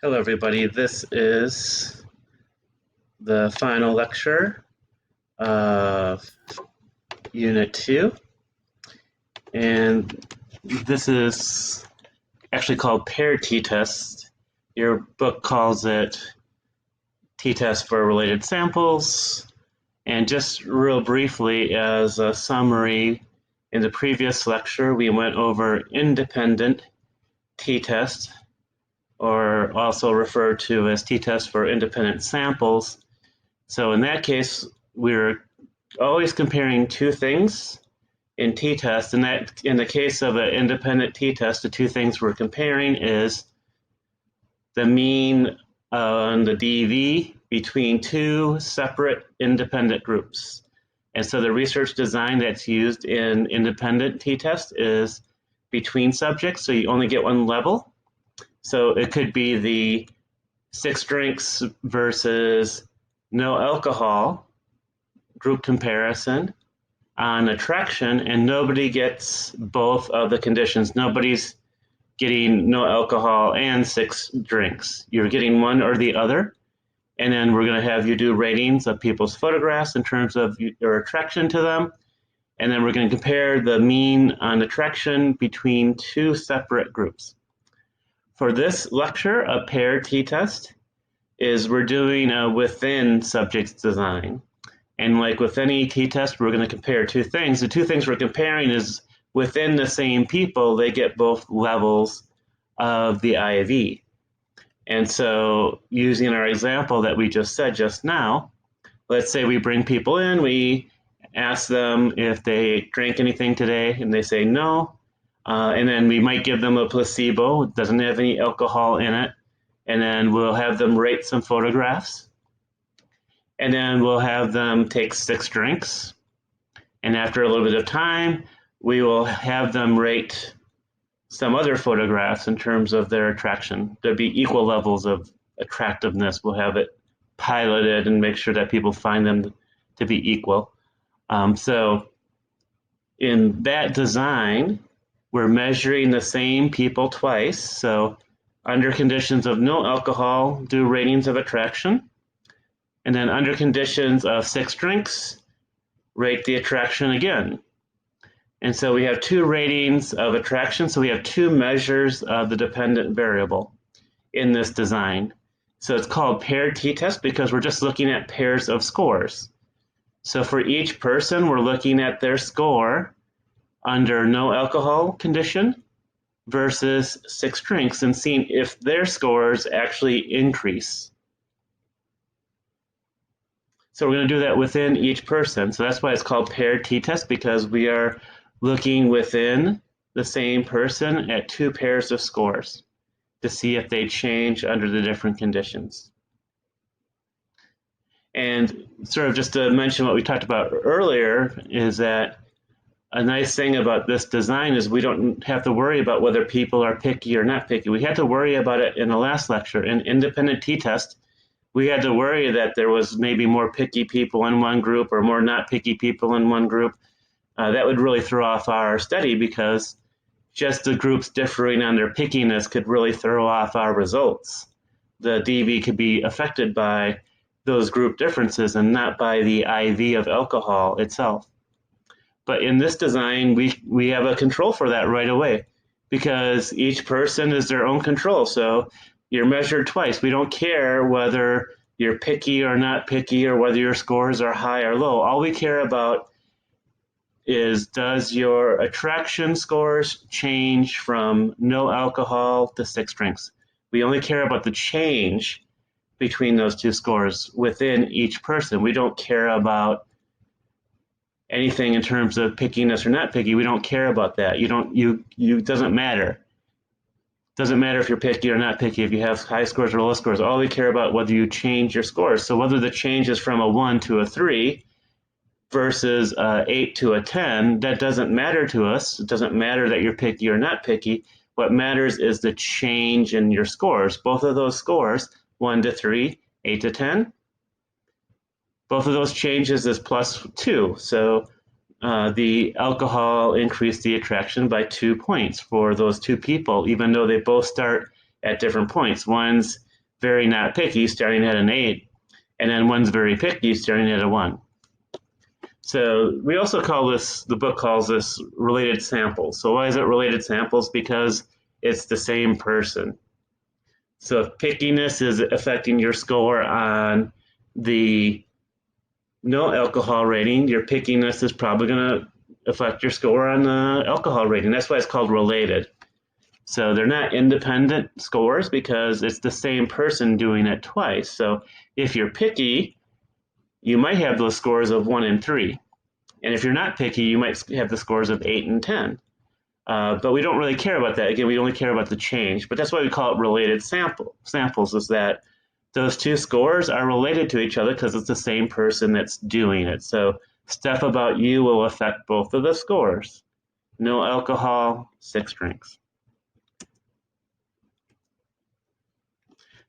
Hello, everybody. This is the final lecture of Unit 2, and this is actually called paired t-test. Your book calls it t-test for related samples, and just real briefly as a summary, in the previous lecture we went over independent t-test, or also referred to as t-test for independent samples. So in that case, we're always comparing two things in t-test, and that in the case of an independent t-test, the two things we're comparing is the mean on the DV between two separate independent groups. And so the research design that's used in independent t-test is between subjects, so you only get one level. So it could be the 6 drinks versus no alcohol group comparison on attraction, and nobody gets both of the conditions. Nobody's getting no alcohol and 6 drinks. You're getting one or the other. And then we're going to have you do ratings of people's photographs in terms of your attraction to them. And then we're going to compare the mean on attraction between two separate groups. For this lecture, a paired t-test is we're doing a within subjects design. And like with any t-test, we're going to compare two things. The two things we're comparing is within the same people, they get both levels of the IV. And so using our example that we just said just now, let's say we bring people in, we ask them if they drank anything today, and they say no. And then we might give them a placebo, it doesn't have any alcohol in it. And then we'll have them rate some photographs. And then we'll have them take 6 drinks. And after a little bit of time, we will have them rate some other photographs in terms of their attraction. There'll be equal levels of attractiveness. We'll have it piloted and make sure that people find them to be equal. So in that design, we're measuring the same people twice. So under conditions of no alcohol, do ratings of attraction. And then under conditions of 6 drinks, rate the attraction again. And so we have 2 ratings of attraction. So we have 2 measures of the dependent variable in this design. So it's called paired t-test because we're just looking at pairs of scores. So for each person, we're looking at their score under no alcohol condition versus 6 drinks and seeing if their scores actually increase. So we're going to do that within each person. So that's why it's called paired t-test, because we are looking within the same person at 2 pairs of scores to see if they change under the different conditions. And sort of just to mention what we talked about earlier is that a nice thing about this design is we don't have to worry about whether people are picky or not picky. We had to worry about it in the last lecture. In independent t-test, we had to worry that there was maybe more picky people in one group or more not picky people in one group. That would really throw off our study because just the groups differing on their pickiness could really throw off our results. The DV could be affected by those group differences and not by the IV of alcohol itself. But in this design, we have a control for that right away because each person is their own control. So you're measured twice. We don't care whether you're picky or not picky or whether your scores are high or low. All we care about is, does your attraction scores change from no alcohol to 6 drinks? We only care about the change between those 2 scores within each person. We don't care about anything in terms of pickiness or not picky. We don't care about that. You doesn't matter. Doesn't matter if you're picky or not picky, if you have high scores or low scores. All we care about whether you change your scores. So whether the change is from a 1 to a 3 versus 8 to a 10, that doesn't matter to us. It doesn't matter that you're picky or not picky. What matters is the change in your scores. Both of those scores, 1 to 3, 8 to 10, both of those changes is +2. So the alcohol increased the attraction by 2 points for those 2 people, even though they both start at different points. One's very not picky, starting at an 8, and then one's very picky, starting at a 1. So we also call this, the book calls this related samples. So why is it related samples? Because it's the same person. So if pickiness is affecting your score on the no alcohol rating, your pickiness is probably going to affect your score on the alcohol rating. That's why it's called related. So they're not independent scores because it's the same person doing it twice. So if you're picky, you might have those scores of 1 and 3. And if you're not picky, you might have the scores of 8 and 10. But we don't really care about that. Again, we only care about the change. But that's why we call it related samples, is that those two scores are related to each other because it's the same person that's doing it. So stuff about you will affect both of the scores. No alcohol, 6 drinks.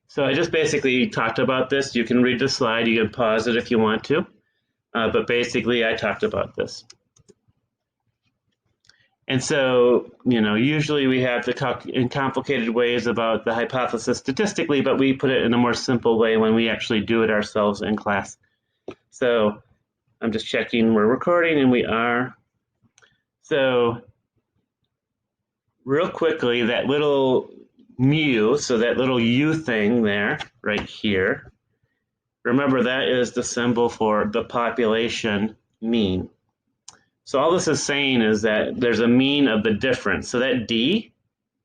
So I just basically talked about this. You can read the slide. You can pause it if you want to. But basically, I talked about this. And so, usually we have to talk in complicated ways about the hypothesis statistically, but we put it in a more simple way when we actually do it ourselves in class. So I'm just checking we're recording, and we are. So real quickly, that little mu, so that little u thing there, right here, remember that is the symbol for the population mean. So all this is saying is that there's a mean of the difference. So that D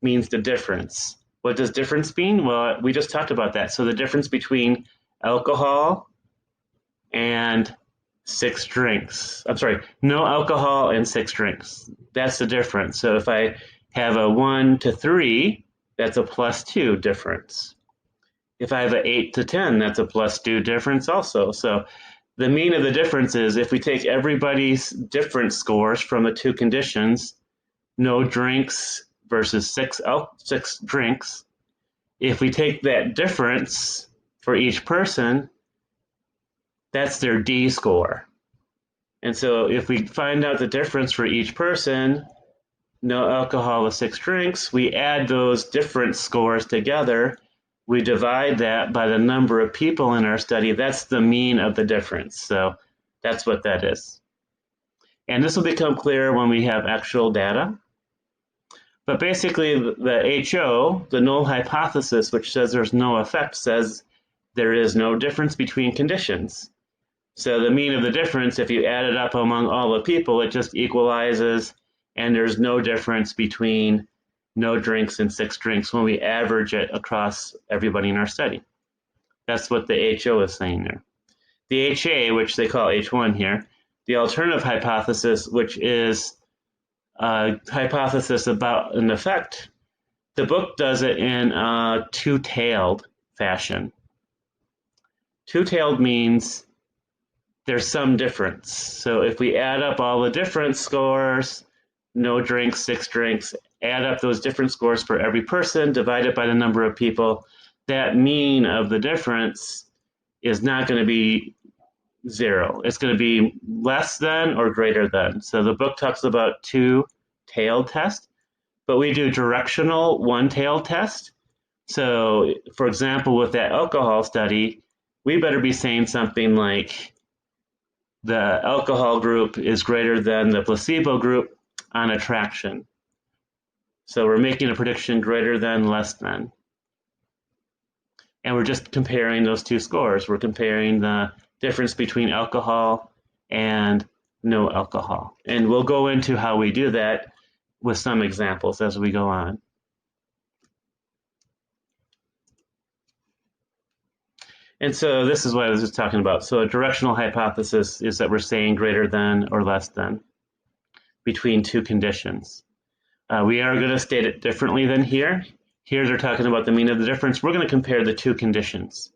means the difference. What does difference mean? Well, we just talked about that. So the difference between alcohol and 6 drinks. I'm sorry, no alcohol and 6 drinks. That's the difference. So if I have a 1 to 3, that's a +2 difference. If I have an 8 to 10, that's a +2 difference also. So the mean of the difference is if we take everybody's different scores from the two conditions, no drinks versus 6 drinks, if we take that difference for each person, that's their D score. And so if we find out the difference for each person, no alcohol with 6 drinks, we add those different scores together. We divide that by the number of people in our study. That's the mean of the difference. So that's what that is. And this will become clear when we have actual data. But basically, the HO, the null hypothesis, which says there's no effect, says there is no difference between conditions. So the mean of the difference, if you add it up among all the people, it just equalizes, and there's no difference between no drinks and 6 drinks when we average it across everybody in our study. That's what the HO is saying there. The HA, which they call H1 here, the alternative hypothesis, which is a hypothesis about an effect, the book does it in a two-tailed fashion. Two-tailed means there's some difference. So if we add up all the different scores, no drinks, 6 drinks, add up those different scores for every person, divide it by the number of people, that mean of the difference is not going to be 0. It's going to be less than or greater than. So the book talks about two-tailed test, but we do directional one-tailed test. So, for example, with that alcohol study, we better be saying something like the alcohol group is greater than the placebo group on attraction. So we're making a prediction greater than, less than. And we're just comparing those two scores. We're comparing the difference between alcohol and no alcohol. And we'll go into how we do that with some examples as we go on. And so this is what I was just talking about. So a directional hypothesis is that we're saying greater than or less than between two conditions. We are going to state it differently than here. Here they're talking about the mean of the difference. We're going to compare the two conditions.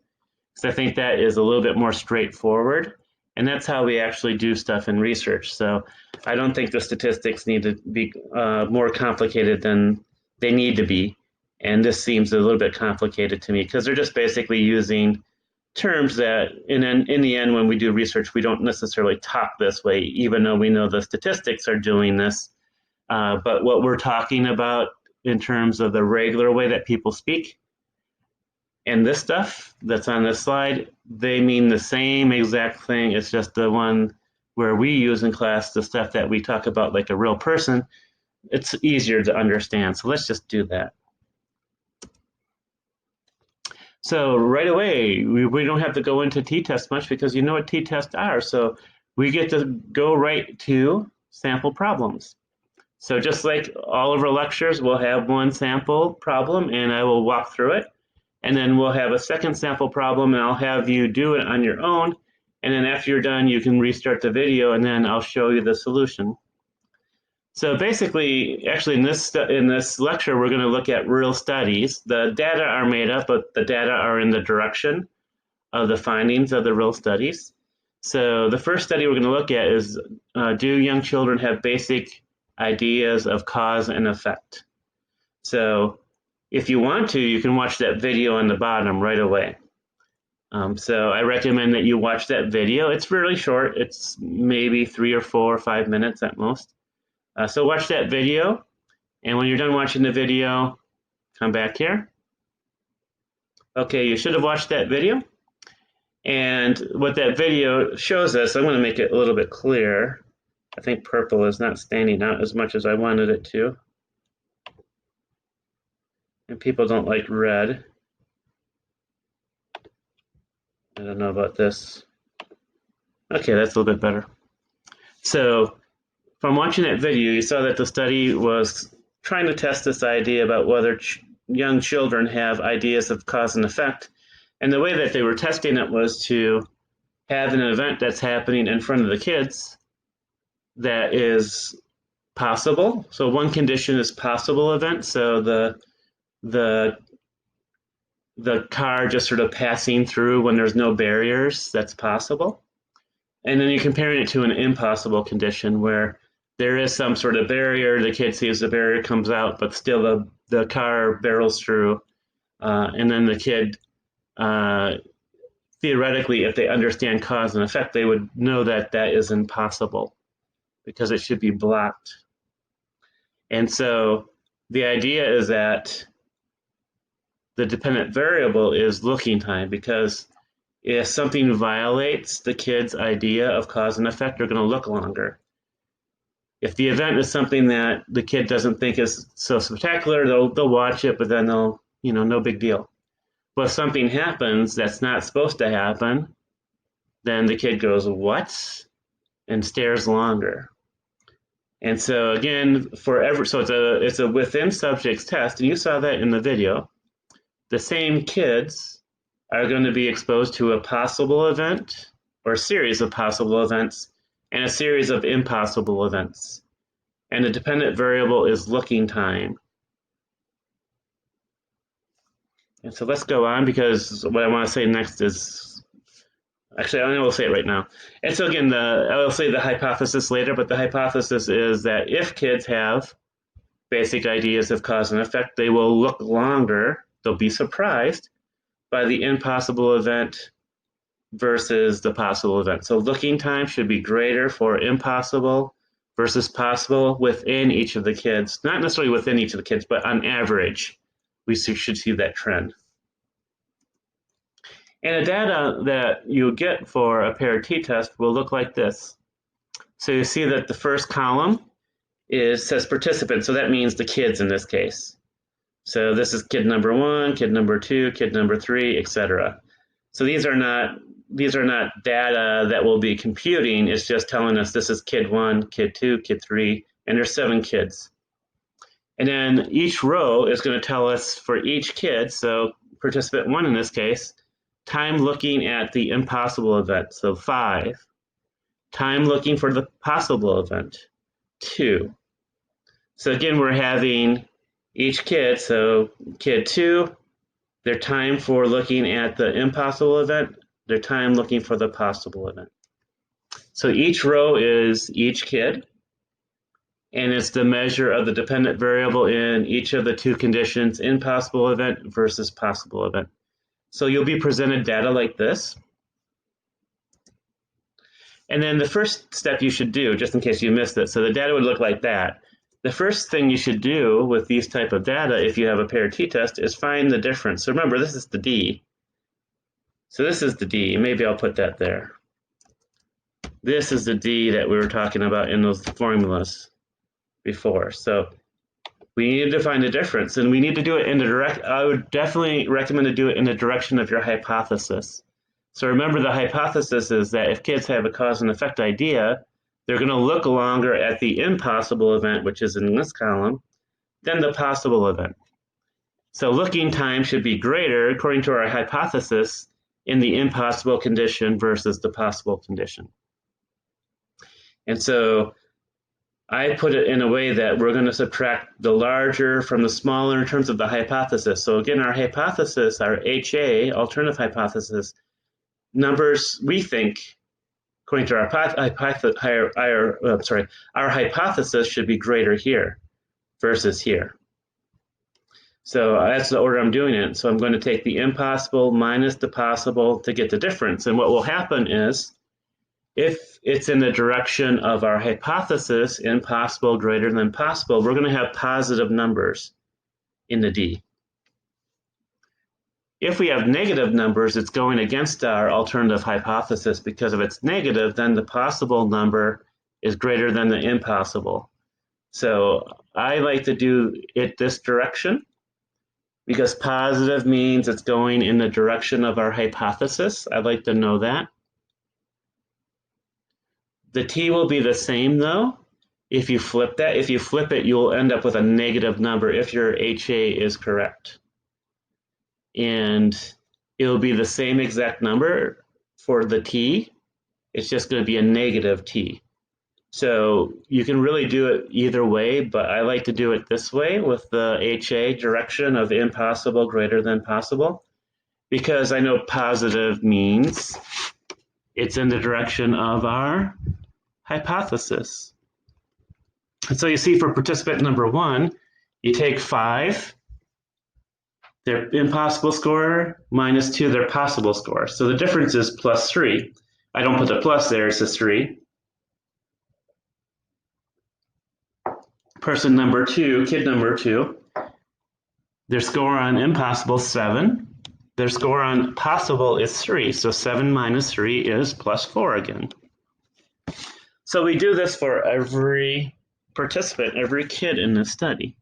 So I think that is a little bit more straightforward. And that's how we actually do stuff in research. So I don't think the statistics need to be more complicated than they need to be. And this seems a little bit complicated to me because they're just basically using terms that in the end, when we do research, we don't necessarily talk this way, even though we know the statistics are doing this. But what we're talking about in terms of the regular way that people speak And this stuff that's on this slide, they mean the same exact thing. It's just the one where we use in class, the stuff that we talk about like a real person, it's easier to understand. So let's just do that. So right away, we don't have to go into t-tests much because you know what t-tests are. So we get to go right to sample problems. So just like all of our lectures, we'll have one sample problem and I will walk through it. And then we'll have a second sample problem and I'll have you do it on your own. And then after you're done, you can restart the video and then I'll show you the solution. So basically, actually in this lecture, we're going to look at real studies. The data are made up, but the data are in the direction of the findings of the real studies. So the first study we're going to look at is, do young children have basic ideas of cause and effect? So if you want to, you can watch that video on the bottom right away. So I recommend that you watch that video. It's really short. It's maybe 3 or 4 or 5 minutes at most. So watch that video, and when you're done watching the video, come back here. Okay, you should have watched that video. And what that video shows us, I'm going to make it a little bit clearer. I think purple is not standing out as much as I wanted it to. And people don't like red. I don't know about this. Okay, that's a little bit better. So from watching that video, you saw that the study was trying to test this idea about whether young children have ideas of cause and effect. And the way that they were testing it was to have an event that's happening in front of the kids that is possible. So one condition is possible event. So the car just sort of passing through when there's no barriers, that's possible. And then you're comparing it to an impossible condition where there is some sort of barrier, the kid sees the barrier, comes out, but still the car barrels through. And then the kid, theoretically, if they understand cause and effect, they would know that that is impossible because it should be blocked. And so the idea is that the dependent variable is looking time, because if something violates the kid's idea of cause and effect, they're going to look longer. If the event is something that the kid doesn't think is so spectacular, they'll watch it, but then they'll, no big deal. But if something happens that's not supposed to happen, then the kid goes, what? And stares longer. And so again, so it's a within subjects test, and you saw that in the video. The same kids are going to be exposed to a possible event or a series of possible events and a series of impossible events. And the dependent variable is looking time. And so let's go on, because what I want to say next is, actually, I will say it right now. And so again, I will say the hypothesis later, but the hypothesis is that if kids have basic ideas of cause and effect, they will look longer, they'll be surprised by the impossible event versus the possible event. So looking time should be greater for impossible versus possible within each of the kids. Not necessarily within each of the kids, but on average, we should see that trend. And the data that you get for a paired t-test will look like this. So you see that the first column says participants, so that means the kids in this case. So this is kid number 1, kid number 2, kid number 3, etc. So these are not data that we'll be computing. It's just telling us this is kid 1, kid 2, kid 3, and there's 7 kids. And then each row is going to tell us for each kid, so participant 1 in this case, time looking at the impossible event, so 5. Time looking for the possible event, 2. So again, we're having each kid, so kid 2, their time for looking at the impossible event, their time looking for the possible event. So each row is each kid, and it's the measure of the dependent variable in each of the 2 conditions, impossible event versus possible event. So you'll be presented data like this. And then the first step you should do, just in case you missed it, so the data would look like that. the first thing you should do with these type of data, if you have a paired t-test, is find the difference. So remember, this is the d. So this is the d. Maybe I'll put that there. This is the d that we were talking about in those formulas before. So we need to find a difference, and we need to do it in the direct. I would definitely recommend to do it in the direction of your hypothesis. So remember, the hypothesis is that if kids have a cause and effect idea, they're going to look longer at the impossible event, which is in this column, than the possible event. So looking time should be greater, according to our hypothesis, in the impossible condition versus the possible condition. And so I put it in a way that we're going to subtract the larger from the smaller in terms of the hypothesis. So again, our hypothesis, our HA, alternative hypothesis, numbers we think, according to our hypothesis should be greater here versus here. So that's the order I'm doing it. So I'm going to take the impossible minus the possible to get the difference. And what will happen is, if it's in the direction of our hypothesis, impossible greater than possible, we're going to have positive numbers in the D. If we have negative numbers, it's going against our alternative hypothesis, because if it's negative, then the possible number is greater than the impossible. So I like to do it this direction, because positive means it's going in the direction of our hypothesis. I'd like to know that. The t will be the same though if you flip that. If you flip it, you'll end up with a negative number if your HA is correct. And it'll be the same exact number for the t. It's just going to be a negative t. So you can really do it either way, but I like to do it this way with the HA direction of impossible greater than possible, because I know positive means it's in the direction of our hypothesis. And so you see, for participant number 1, you take 5, their impossible score, minus 2, their possible score. So the difference is plus 3. I don't put the plus there, it says 3. Person number 2, kid number 2, their score on impossible, 7. Their score on possible is 3. So 7 minus 3 is plus 4 again. So we do this for every participant, every kid in this study.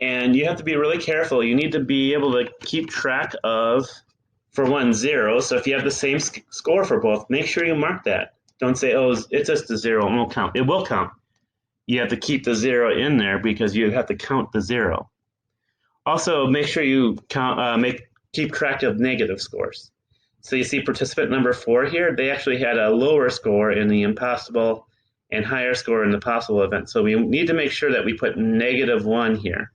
And you have to be really careful. You need to be able to keep track of, for one, 0. So if you have the same score for both, make sure you mark that. Don't say, oh, it's just a 0, it won't count. It will count. You have to keep the 0 in there because you have to count the 0. Also, make sure you keep track of negative scores. So you see participant number 4 here, they actually had a lower score in the impossible and higher score in the possible event. So we need to make sure that we put -1 here,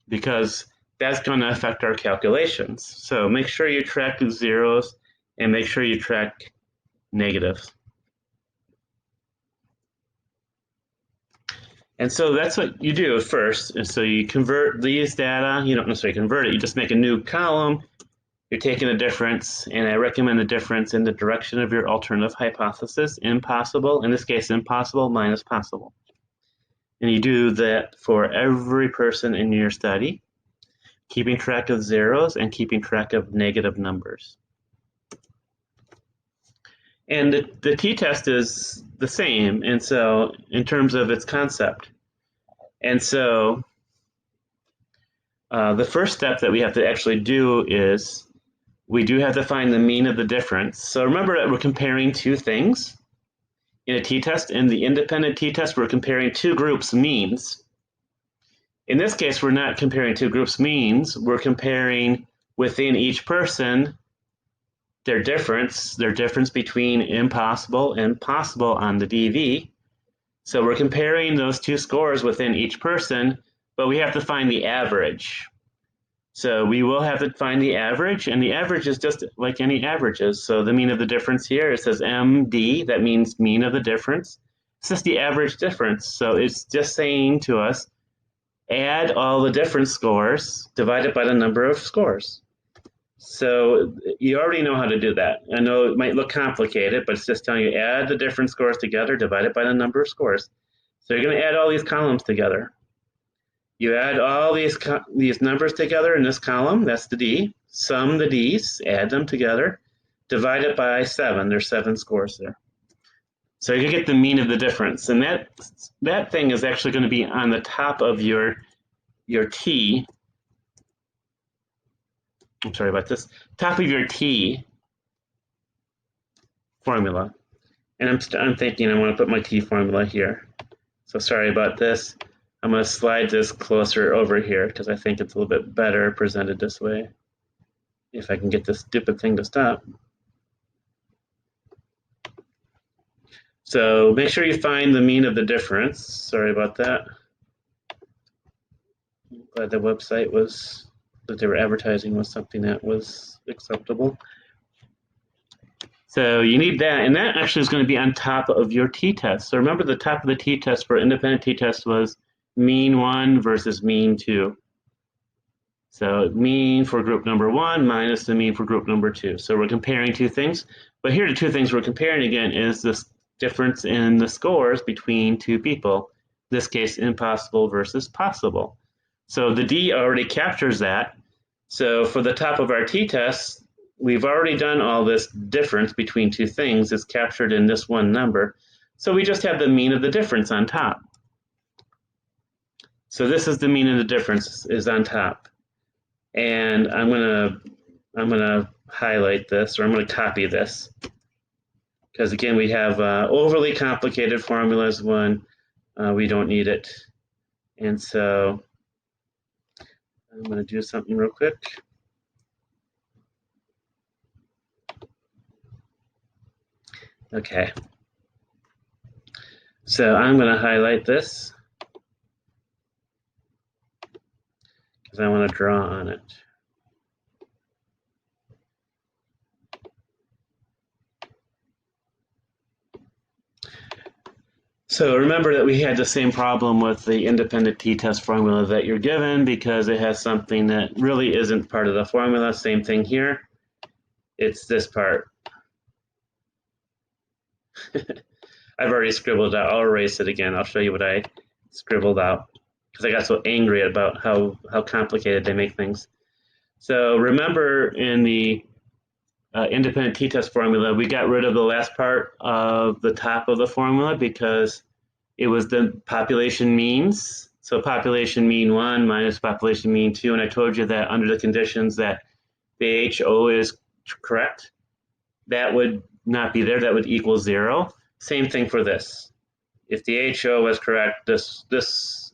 because that's going to affect our calculations. So make sure you track the zeros and make sure you track negatives. And so that's what you do first. And so you convert these data. You don't necessarily convert it. You just make a new column. You're taking the difference, and I recommend the difference in the direction of your alternative hypothesis, impossible, in this case, impossible minus possible. And you do that for every person in your study, keeping track of zeros and keeping track of negative numbers. And the t-test is the same, and so in terms of its concept. And so the first step that we have to actually do is we do have to find the mean of the difference. So remember that we're comparing two things in a t-test. In the independent t-test, we're comparing two groups' means. In this case, we're not comparing two groups' means. We're comparing within each person their difference between impossible and possible on the DV. So we're comparing those two scores within each person, but we have to find the average. So we will have to find the average, and the average is just like any averages. So the mean of the difference here, it says MD, that means mean of the difference. It's just the average difference. So it's just saying to us, add all the difference scores divided by the number of scores. So you already know how to do that. I know it might look complicated, but it's just telling you add the different scores together divided by the number of scores. So you're going to add all these columns together. You add all these numbers together in this column, that's the D. Sum the D's, add them together, divide it by 7. There's 7 scores there. So you get the mean of the difference. And that thing is actually going to be on the top of your T. I'm sorry about this. Top of your T formula. And I'm thinking I want to put my T formula here. So sorry about this. I'm going to slide this closer over here because I think it's a little bit better presented this way. If I can get this stupid thing to stop. So make sure you find the mean of the difference. Sorry about that. I'm glad the website that they were advertising was something that was acceptable. So you need that, and that actually is going to be on top of your t-test. So remember the top of the t-test for independent t-test was mean 1 versus mean 2. So mean for group number 1 minus the mean for group number 2. So we're comparing two things. But here the two things we're comparing again is this difference in the scores between two people. In this case, impossible versus possible. So the D already captures that. So for the top of our t-test, we've already done all this difference between two things. It's captured in this one number. So we just have the mean of the difference on top. So this is the mean of the difference is on top. And I'm gonna highlight this, or I'm gonna copy this. Because again, we have overly complicated formulas when we don't need it. And so I'm gonna do something real quick. Okay. So I'm going to highlight this because I want to draw on it. So remember that we had the same problem with the independent t-test formula that you're given because it has something that really isn't part of the formula. Same thing here. It's this part. I've already scribbled it out. I'll erase it again. I'll show you what I scribbled out because I got so angry about how complicated they make things. So remember in the independent t-test formula, we got rid of the last part of the top of the formula because it was the population means. So population mean 1 minus population mean 2. And I told you that under the conditions that the HO is correct, that would not be there. That would equal 0. Same thing for this. If the HO is correct, this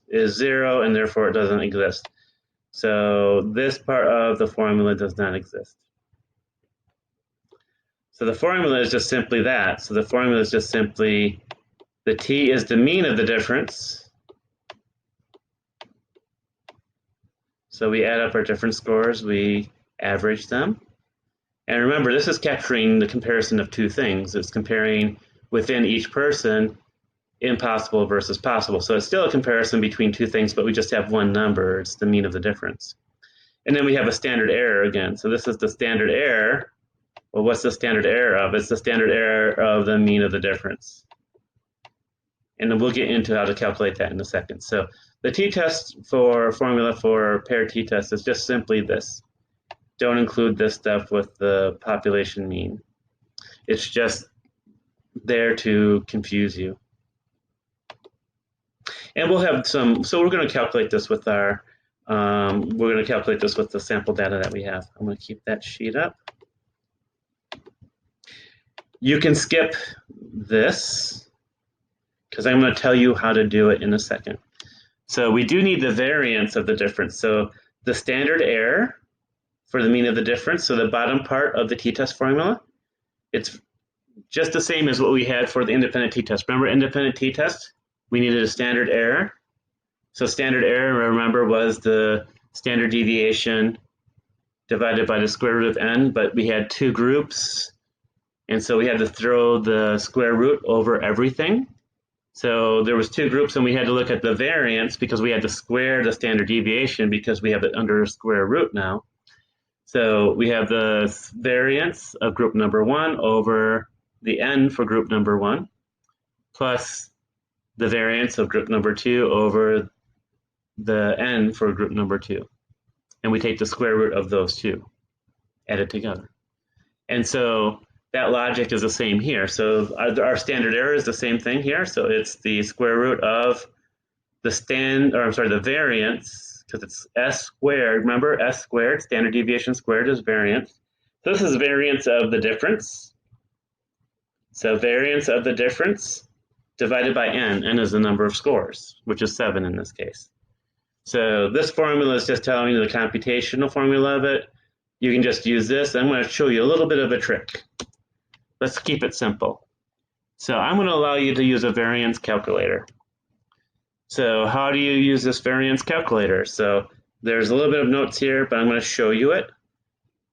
is 0, and therefore it doesn't exist. So this part of the formula does not exist. So the formula is just simply that. So the formula is just simply the T is the mean of the difference. So we add up our different scores, we average them. And remember, this is capturing the comparison of two things. It's comparing within each person impossible versus possible. So it's still a comparison between two things, but we just have one number. It's the mean of the difference. And then we have a standard error again. So this is the standard error. Well, what's the standard error of? It's the standard error of the mean of the difference. And then we'll get into how to calculate that in a second. So the t-test for formula for paired t-test is just simply this. Don't include this stuff with the population mean. It's just there to confuse you. And we'll have some, so we're going to calculate this with our, we're going to calculate this with the sample data that we have. I'm going to keep that sheet up. You can skip this because I'm going to tell you how to do it in a second. So we do need the variance of the difference. So the standard error for the mean of the difference, so the bottom part of the t-test formula, it's just the same as what we had for the independent t-test. Remember independent t-test? We needed a standard error. So standard error, remember, was the standard deviation divided by the square root of n, but we had two groups, and so we had to throw the square root over everything. So there was two groups, and we had to look at the variance because we had to square the standard deviation because we have it under square root now. So we have the variance of group number 1 over the n for group number 1 plus the variance of group number 2 over the n for group number 2. And we take the square root of those two, add it together. And so that logic is the same here. So our standard error is the same thing here. So it's the square root of the variance, because it's s squared. Remember, s squared, standard deviation squared is variance. So this is variance of the difference. So variance of the difference divided by n. N is the number of scores, which is 7 in this case. So this formula is just telling you the computational formula of it. You can just use this. I'm going to show you a little bit of a trick. Let's keep it simple. So I'm going to allow you to use a variance calculator. So how do you use this variance calculator? So there's a little bit of notes here, but I'm going to show you it.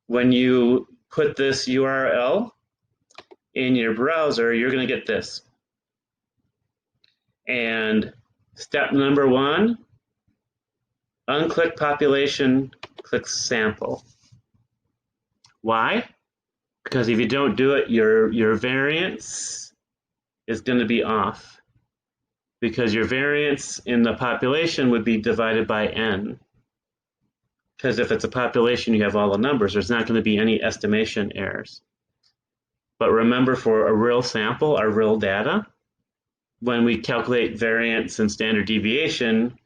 When you put this URL in your browser, you're going to get this. And step number 1, unclick population, click sample. Why? Because if you don't do it, your variance is going to be off. Because your variance in the population would be divided by n. Because if it's a population, you have all the numbers. There's not going to be any estimation errors. But remember, for a real sample, our real data, when we calculate variance and standard deviation,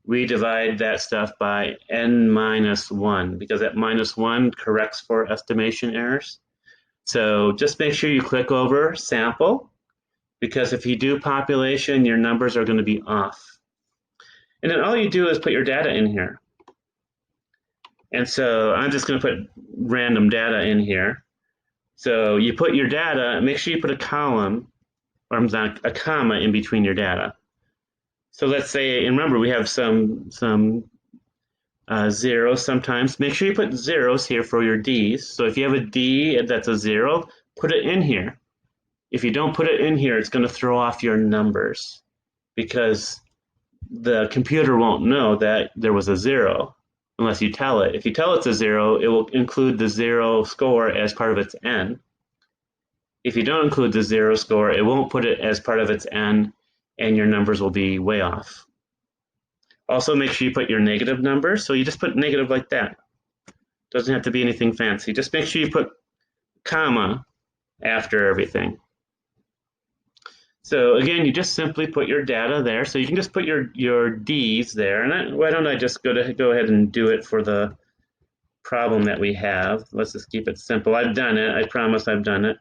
we divide that stuff by n minus 1, because that minus 1 corrects for estimation errors. So just make sure you click over sample, because if you do population, your numbers are going to be off. And then all you do is put your data in here. And so I'm just going to put random data in here. So you put your data, make sure you put a column, or a comma in between your data. So let's say, and remember, we have some zeros sometimes. Make sure you put zeros here for your D's. So if you have a D that's a 0, put it in here. If you don't put it in here, it's going to throw off your numbers, because the computer won't know that there was a 0 unless you tell it. If you tell it's a 0, it will include the 0 score as part of its n. If you don't include the 0 score, it won't put it as part of its n, and your numbers will be way off. Also, make sure you put your negative number. So you just put negative like that. Doesn't have to be anything fancy. Just make sure you put comma after everything. So again, you just simply put your data there. So you can just put your D's there. And why don't I just go ahead and do it for the problem that we have. Let's just keep it simple. I've done it. I promise I've done it.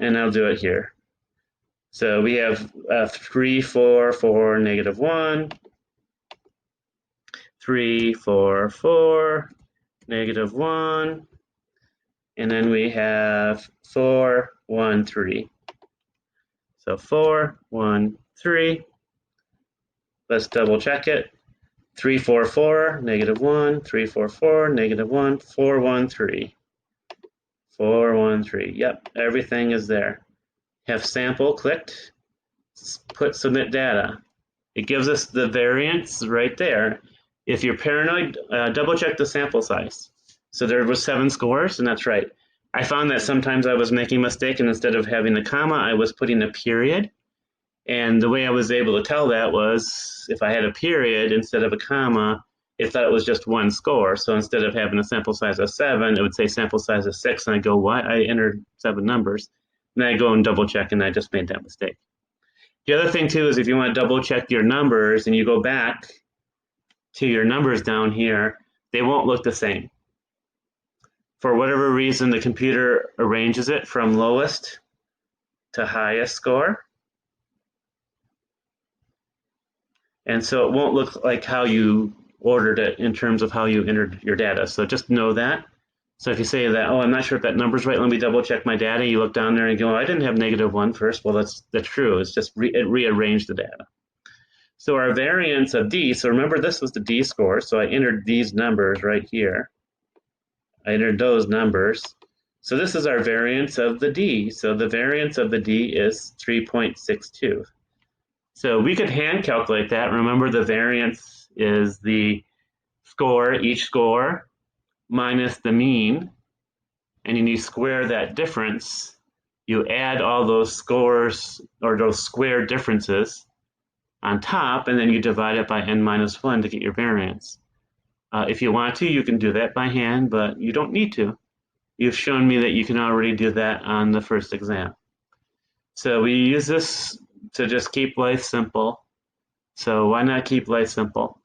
And I'll do it here. So we have 3, 4, 4, negative 1. 3, 4, 4, negative 1. And then we have 4, 1, 3. So 4, 1, 3. Let's double check it. 3, 4, 4, negative 1. 3, 4, 4, negative 1. 4, 1, 3. 4, 1, 3. Yep, everything is there. Have sample clicked. Put submit data. It gives us the variance right there. If you're paranoid, double check the sample size. So there was 7 scores, and that's right. I found that sometimes I was making a mistake, and instead of having a comma, I was putting a period. And the way I was able to tell that was if I had a period instead of a comma, it thought it was just 1 score. So instead of having a sample size of 7, it would say sample size of 6, and I go, what? I entered 7 numbers. And then I go and double check, and I just made that mistake. The other thing, too, is if you want to double check your numbers and you go back to your numbers down here, they won't look the same. For whatever reason, the computer arranges it from lowest to highest score. And so it won't look like how you ordered it in terms of how you entered your data. So just know that. So if you say that, oh, I'm not sure if that number's right, let me double check my data. You look down there and go, oh, I didn't have negative 1 first. Well, that's true. It's just it rearranged the data. So our variance of D, so remember this was the D score. So I entered these numbers right here. I entered those numbers. So this is our variance of the D. So the variance of the D is 3.62. So we could hand calculate that. Remember, the variance is the score, each score, minus the mean. And then you square that difference. You add all those scores or those square differences. on top, and then you divide it by n minus 1 to get your variance. If you want to, you can do that by hand, but you don't need to. You've shown me that you can already do that on the first exam. So we use this to just keep life simple. So why not keep life simple?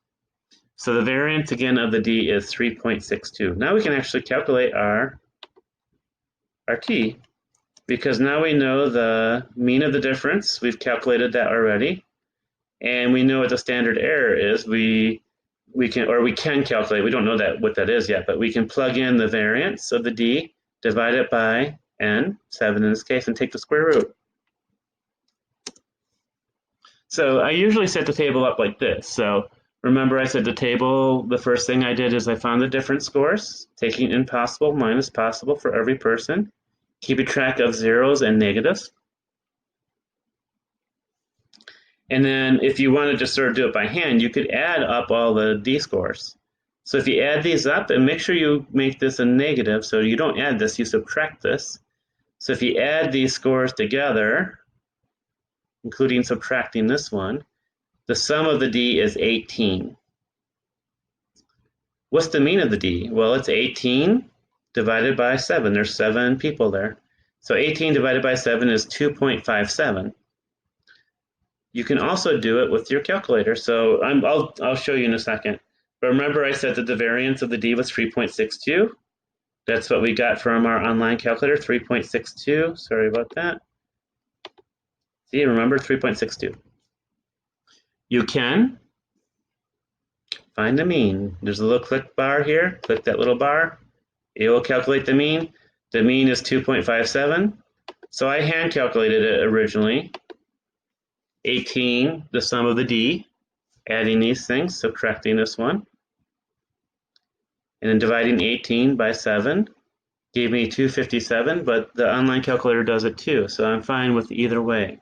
So the variance, again, of the d is 3.62. Now we can actually calculate our t, because now we know the mean of the difference. We've calculated that already. And we know what the standard error is. We can calculate, we don't know what that is yet, but we can plug in the variance of the d, divide it by n, 7 in this case, and take the square root. So I usually set the table up like this. So remember, I said the table, the first thing I did is I found the difference scores, taking in possible minus possible for every person, keeping track of zeros and negatives. And then if you want to just sort of do it by hand, you could add up all the d scores. So if you add these up, and make sure you make this a negative, so you don't add this, you subtract this. So if you add these scores together, including subtracting this one, the sum of the d is 18. What's the mean of the d? Well, it's 18 divided by 7. There's 7 people there. So 18 divided by 7 is 2.57. You can also do it with your calculator. So I'll show you in a second. But remember, I said that the variance of the d was 3.62. That's what we got from our online calculator, 3.62. Sorry about that. See, remember, 3.62. You can find the mean. There's a little click bar here. Click that little bar. It will calculate the mean. The mean is 2.57. So I hand calculated it originally. 18, the sum of the d, adding these things, subtracting this one, and then dividing 18 by 7 gave me 257, but the online calculator does it too, so I'm fine with either way.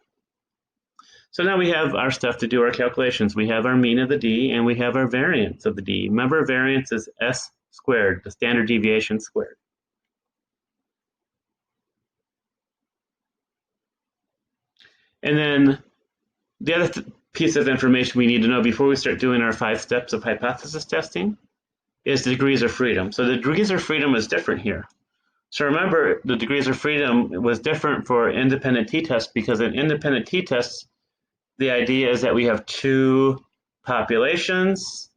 So now we have our stuff to do our calculations. We have our mean of the d, and we have our variance of the d. Remember, variance is s squared, the standard deviation squared. And then the other piece of information we need to know before we start doing our 5 steps of hypothesis testing is the degrees of freedom. So the degrees of freedom is different here. So remember, the degrees of freedom was different for independent t-tests, because in independent t-tests, the idea is that we have 2 populations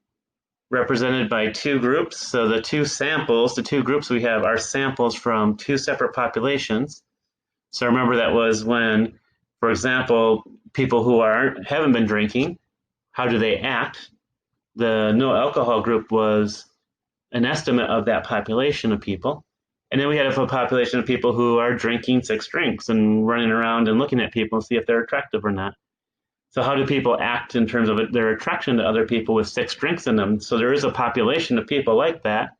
represented by 2 groups. So the 2 samples, the 2 groups we have are samples from 2 separate populations. So remember, that was when, for example, people who haven't been drinking, how do they act? The no alcohol group was an estimate of that population of people. And then we had a population of people who are drinking 6 drinks and running around and looking at people and see if they're attractive or not. So how do people act in terms of their attraction to other people with 6 drinks in them? So there is a population of people like that.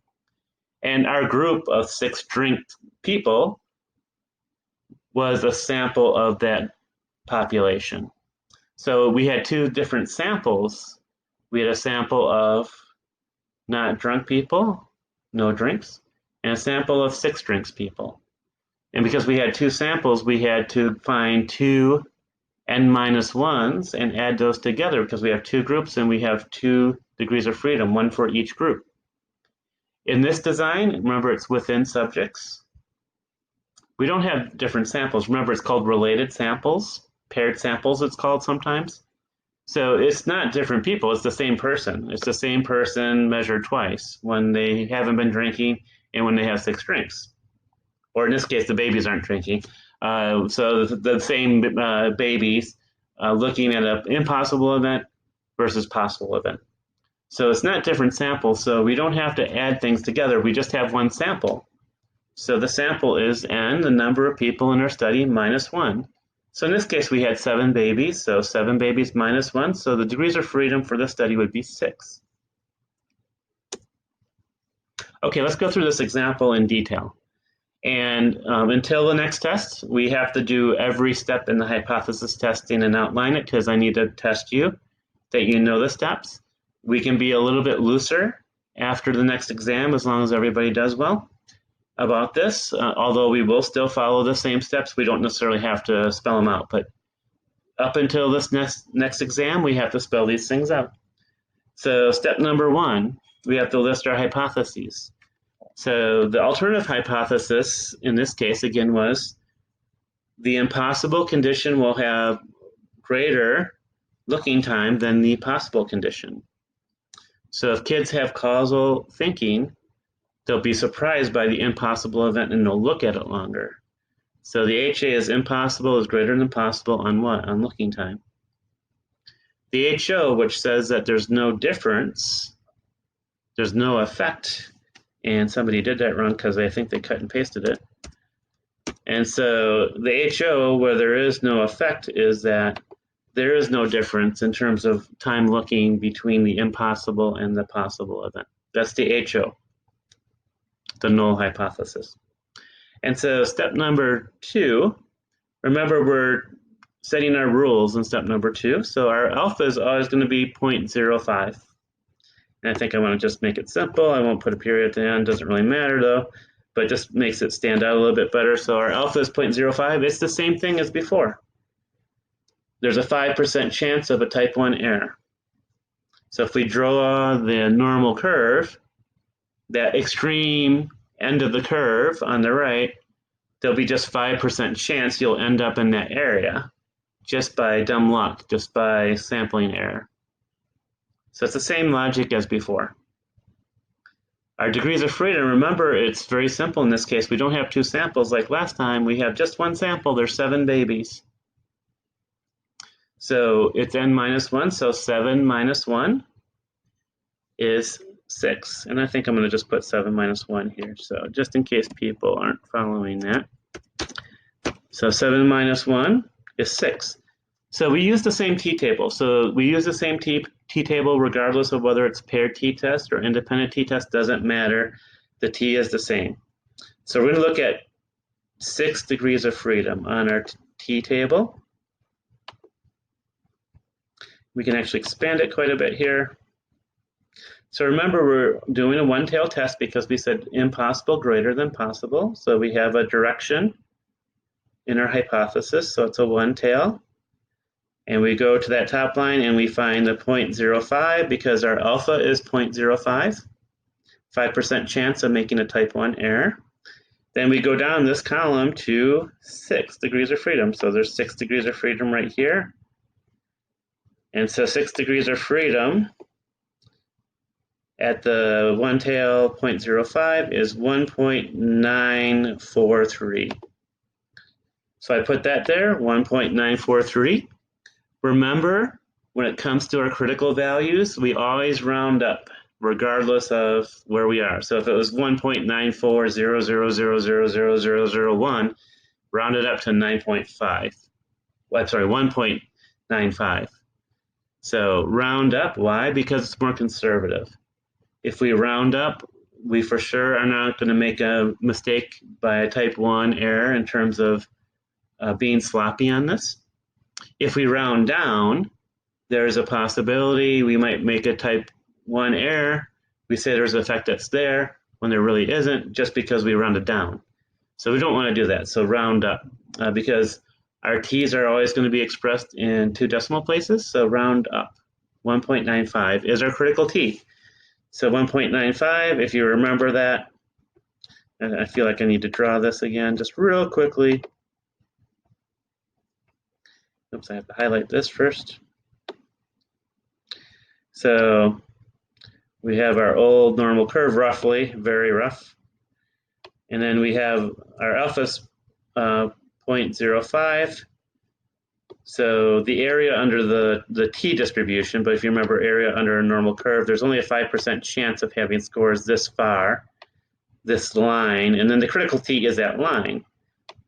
And our group of 6 drink people was a sample of that population. So we had 2 different samples. We had a sample of not drunk people, no drinks, and a sample of 6 drinks people. And because we had 2 samples, we had to find 2 n minus 1s and add those together, because we have 2 groups and we have 2 degrees of freedom, 1 for each group. In this design, remember, it's within subjects. We don't have different samples. Remember, it's called related samples, paired samples it's called sometimes. So it's not different people, it's the same person. It's the same person measured twice, when they haven't been drinking and when they have 6 drinks. Or in this case, the babies aren't drinking. So the same babies looking at an impossible event versus possible event. So it's not different samples, so we don't have to add things together, we just have 1 sample. So the sample is n, the number of people in our study, minus 1. So in this case, we had 7 babies, so 7 babies minus 1, so the degrees of freedom for this study would be 6. Okay, let's go through this example in detail. And until the next test, we have to do every step in the hypothesis testing and outline it, because I need to test you that you know the steps. We can be a little bit looser after the next exam, as long as everybody does well about this, although we will still follow the same steps. We don't necessarily have to spell them out, but up until this next exam, we have to spell these things out. So step number 1, we have to list our hypotheses. So the alternative hypothesis in this case, again, was the impossible condition will have greater looking time than the possible condition. So if kids have causal thinking, they'll be surprised by the impossible event and they'll look at it longer. So the HA is impossible is greater than possible on what? On looking time. The HO, which says that there's no difference, there's no effect, and somebody did that wrong because I think they cut and pasted it. And so the HO, where there is no effect, is that there is no difference in terms of time looking between the impossible and the possible event. That's the HO, the null hypothesis. And so step number 2, remember we're setting our rules in step number 2. So our alpha is always going to be 0.05. And I think I want to just make it simple. I won't put a period at the end. Doesn't really matter though, but just makes it stand out a little bit better. So our alpha is 0.05. It's the same thing as before. There's a 5% chance of a type 1 error. So if we draw the normal curve, that extreme end of the curve on the right, there'll be just 5% chance you'll end up in that area just by dumb luck, just by sampling error. So it's the same logic as before. Our degrees of freedom, remember, it's very simple in this case. We don't have 2 samples like last time. We have just 1 sample. There's 7 babies. So it's n minus 1, so 7 minus 1 is 6. And I think I'm going to just put 7 minus 1 here, so just in case people aren't following that. So 7 minus 1 is 6. So we use the same t-table. So we use the same t-table regardless of whether it's paired t-test or independent t-test, doesn't matter. The t is the same. So we're going to look at 6 degrees of freedom on our t-table. We can actually expand it quite a bit here. So remember, we're doing a one-tail test because we said impossible greater than possible. So we have a direction in our hypothesis, so it's a one-tail. And we go to that top line and we find the 0.05 because our alpha is 0.05, 5% chance of making a type 1 error. Then we go down this column to 6 degrees of freedom. So there's 6 degrees of freedom right here. And so 6 degrees of freedom at the one tail 0.05 is 1.943. So I put that there, 1.943. Remember, when it comes to our critical values, we always round up, regardless of where we are. So if it was 1.94000000001, round it up to 9.5. Well, sorry, 1.95. So round up, why? Because it's more conservative. If we round up, we for sure are not going to make a mistake by a type 1 error in terms of being sloppy on this. If we round down, there's a possibility we might make a type 1 error. We say there's an effect that's there when there really isn't, just because we rounded down. So we don't want to do that. So round up, because our t's are always going to be expressed in 2 decimal places. So round up. 1.95 is our critical t. So 1.95, if you remember that, and I feel like I need to draw this again just real quickly. Oops, I have to highlight this first. So we have our old normal curve roughly, very rough. And then we have our alpha's 0.05. So the area under the t distribution, but if you remember area under a normal curve, there's only a 5% chance of having scores this far, this line, and then the critical t is that line.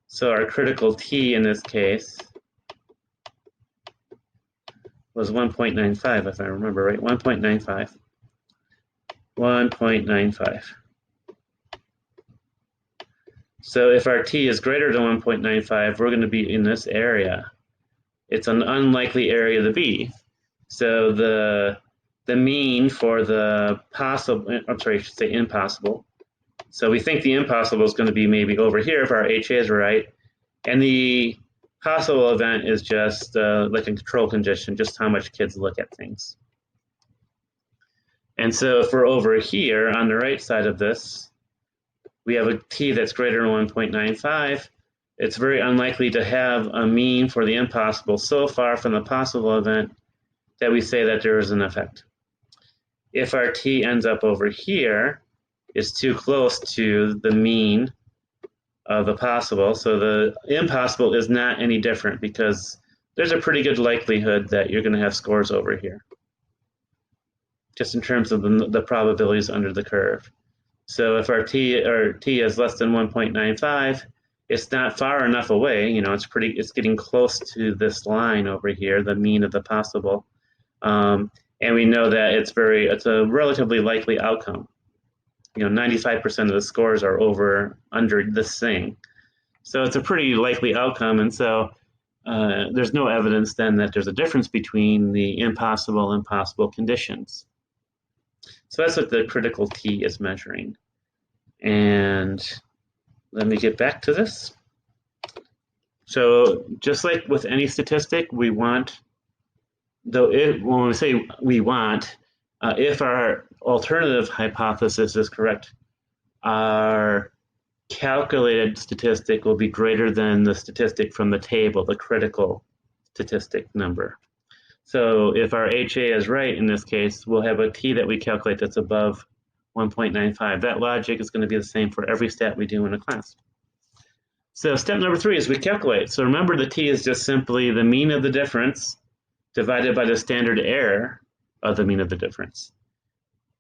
So our critical t in this case was 1.95, if I remember right, 1.95. 1.95. So if our t is greater than 1.95, we're going to be in this area. It's an unlikely area to be. So the mean for the possible, I'm sorry, I should say impossible. So we think the impossible is going to be maybe over here if our HA is right. And the Possible event is just like a control condition, just how much kids look at things. And so if we're over here on the right side of this, we have a t that's greater than 1.95. It's very unlikely to have a mean for the impossible so far from the possible event that we say that there is an effect. If our t ends up over here, it's too close to the mean of the possible, so the impossible is not any different because there's a pretty good likelihood that you're going to have scores over here, just in terms of the probabilities under the curve. So if our t is less than 1.95, it's not far enough away. You know, it's getting close to this line over here, the mean of the possible, and we know that it's a relatively likely outcome. You know, 95% of the scores are under this thing. So it's a pretty likely outcome, and so there's no evidence then that there's a difference between the impossible and possible conditions. So that's what the critical t is measuring. And let me get back to this. So just like with any statistic, we want, when we say we want, if our alternative hypothesis is correct, our calculated statistic will be greater than the statistic from the table, the critical statistic number. So if our HA is right in this case, we'll have a t that we calculate that's above 1.95. That logic is going to be the same for every stat we do in a class. So step number 3 is we calculate. So remember, the t is just simply the mean of the difference divided by the standard error of the mean of the difference.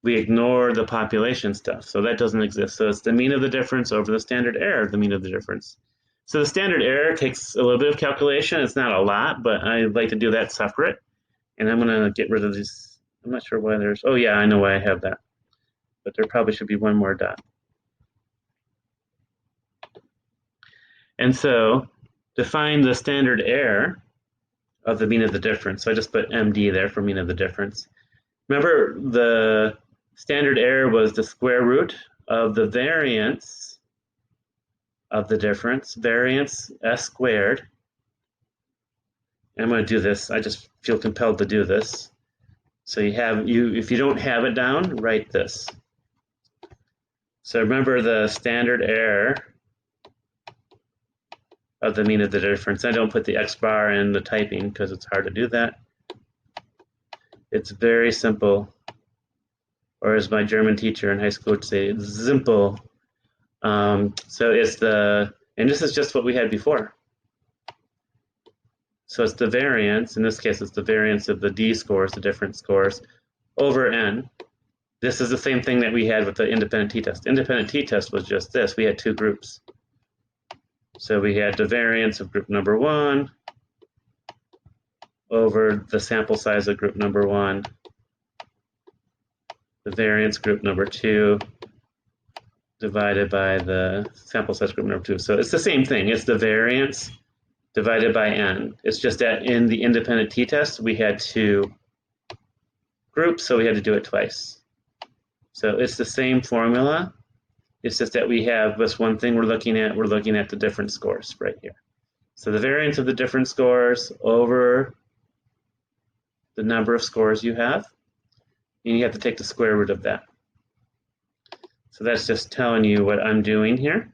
We ignore the population stuff, so that doesn't exist. So it's the mean of the difference over the standard error of the mean of the difference. So the standard error takes a little bit of calculation. It's not a lot, but I like to do that separate. And I'm going to get rid of these. I'm not sure why there's, oh yeah, I know why I have that. But there probably should be one more dot. And so define the standard error of the mean of the difference. So I just put MD there for mean of the difference. Remember, the standard error was the square root of the variance of the difference, variance S squared. And I'm going to do this. I just feel compelled to do this. So if you don't have it down, write this. So remember the standard error of the mean of the difference. I don't put the X bar in the typing because it's hard to do that. It's very simple, or as my German teacher in high school would say, it's simple. So it's and this is just what we had before. So it's the variance, in this case it's the variance of the D scores, the different scores, over N. This is the same thing that we had with the independent t-test. Independent t-test was just this. We had two groups. So we had the variance of group number 1 over the sample size of group number 1, the variance group number 2 divided by the sample size group number 2. So it's the same thing. It's the variance divided by n. It's just that in the independent t-test, we had two groups, so we had to do it twice. So it's the same formula. It's just that we have this one thing we're looking at. We're looking at the different scores right here. So the variance of the different scores over the number of scores you have, and you have to take the square root of that. So that's just telling you what I'm doing here.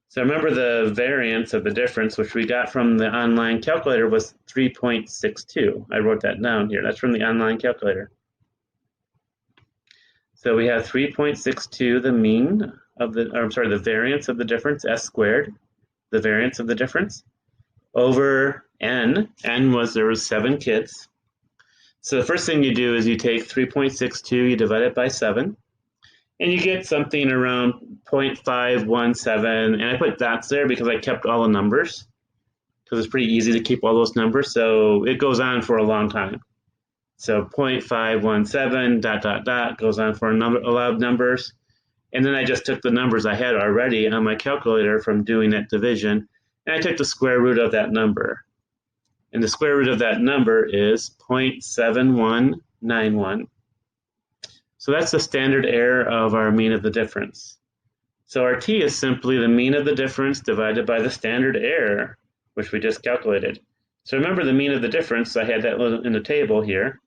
So remember, the variance of the difference, which we got from the online calculator, was 3.62. I wrote that down here. That's from the online calculator. So we have 3.62, the mean of the variance of the difference, S squared, the variance of the difference, over N. N was, there was 7 kids. So the first thing you do is you take 3.62, you divide it by 7, and you get something around 0.517. And I put dots there because I kept all the numbers, because it's pretty easy to keep all those numbers. So it goes on for a long time. So 0.517 dot dot dot goes on for a lot of numbers. And then I just took the numbers I had already on my calculator from doing that division, and I took the square root of that number. And the square root of that number is 0.7191. So that's the standard error of our mean of the difference. So our t is simply the mean of the difference divided by the standard error which we just calculated. So remember the mean of the difference, I had that in the table here.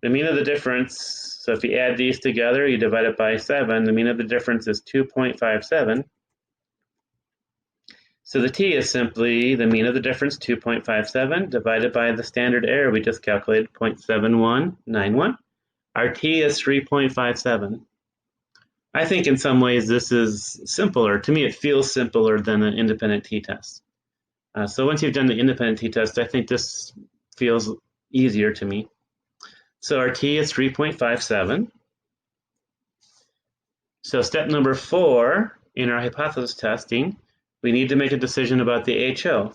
The mean of the difference, so if you add these together, you divide it by 7, the mean of the difference is 2.57. So the t is simply the mean of the difference, 2.57, divided by the standard error we just calculated, 0.7191. Our t is 3.57. I think in some ways this is simpler. To me, it feels simpler than an independent t-test. So once you've done the independent t-test, I think this feels easier to me. So our t is 3.57. So step number 4 in our hypothesis testing, we need to make a decision about the HO.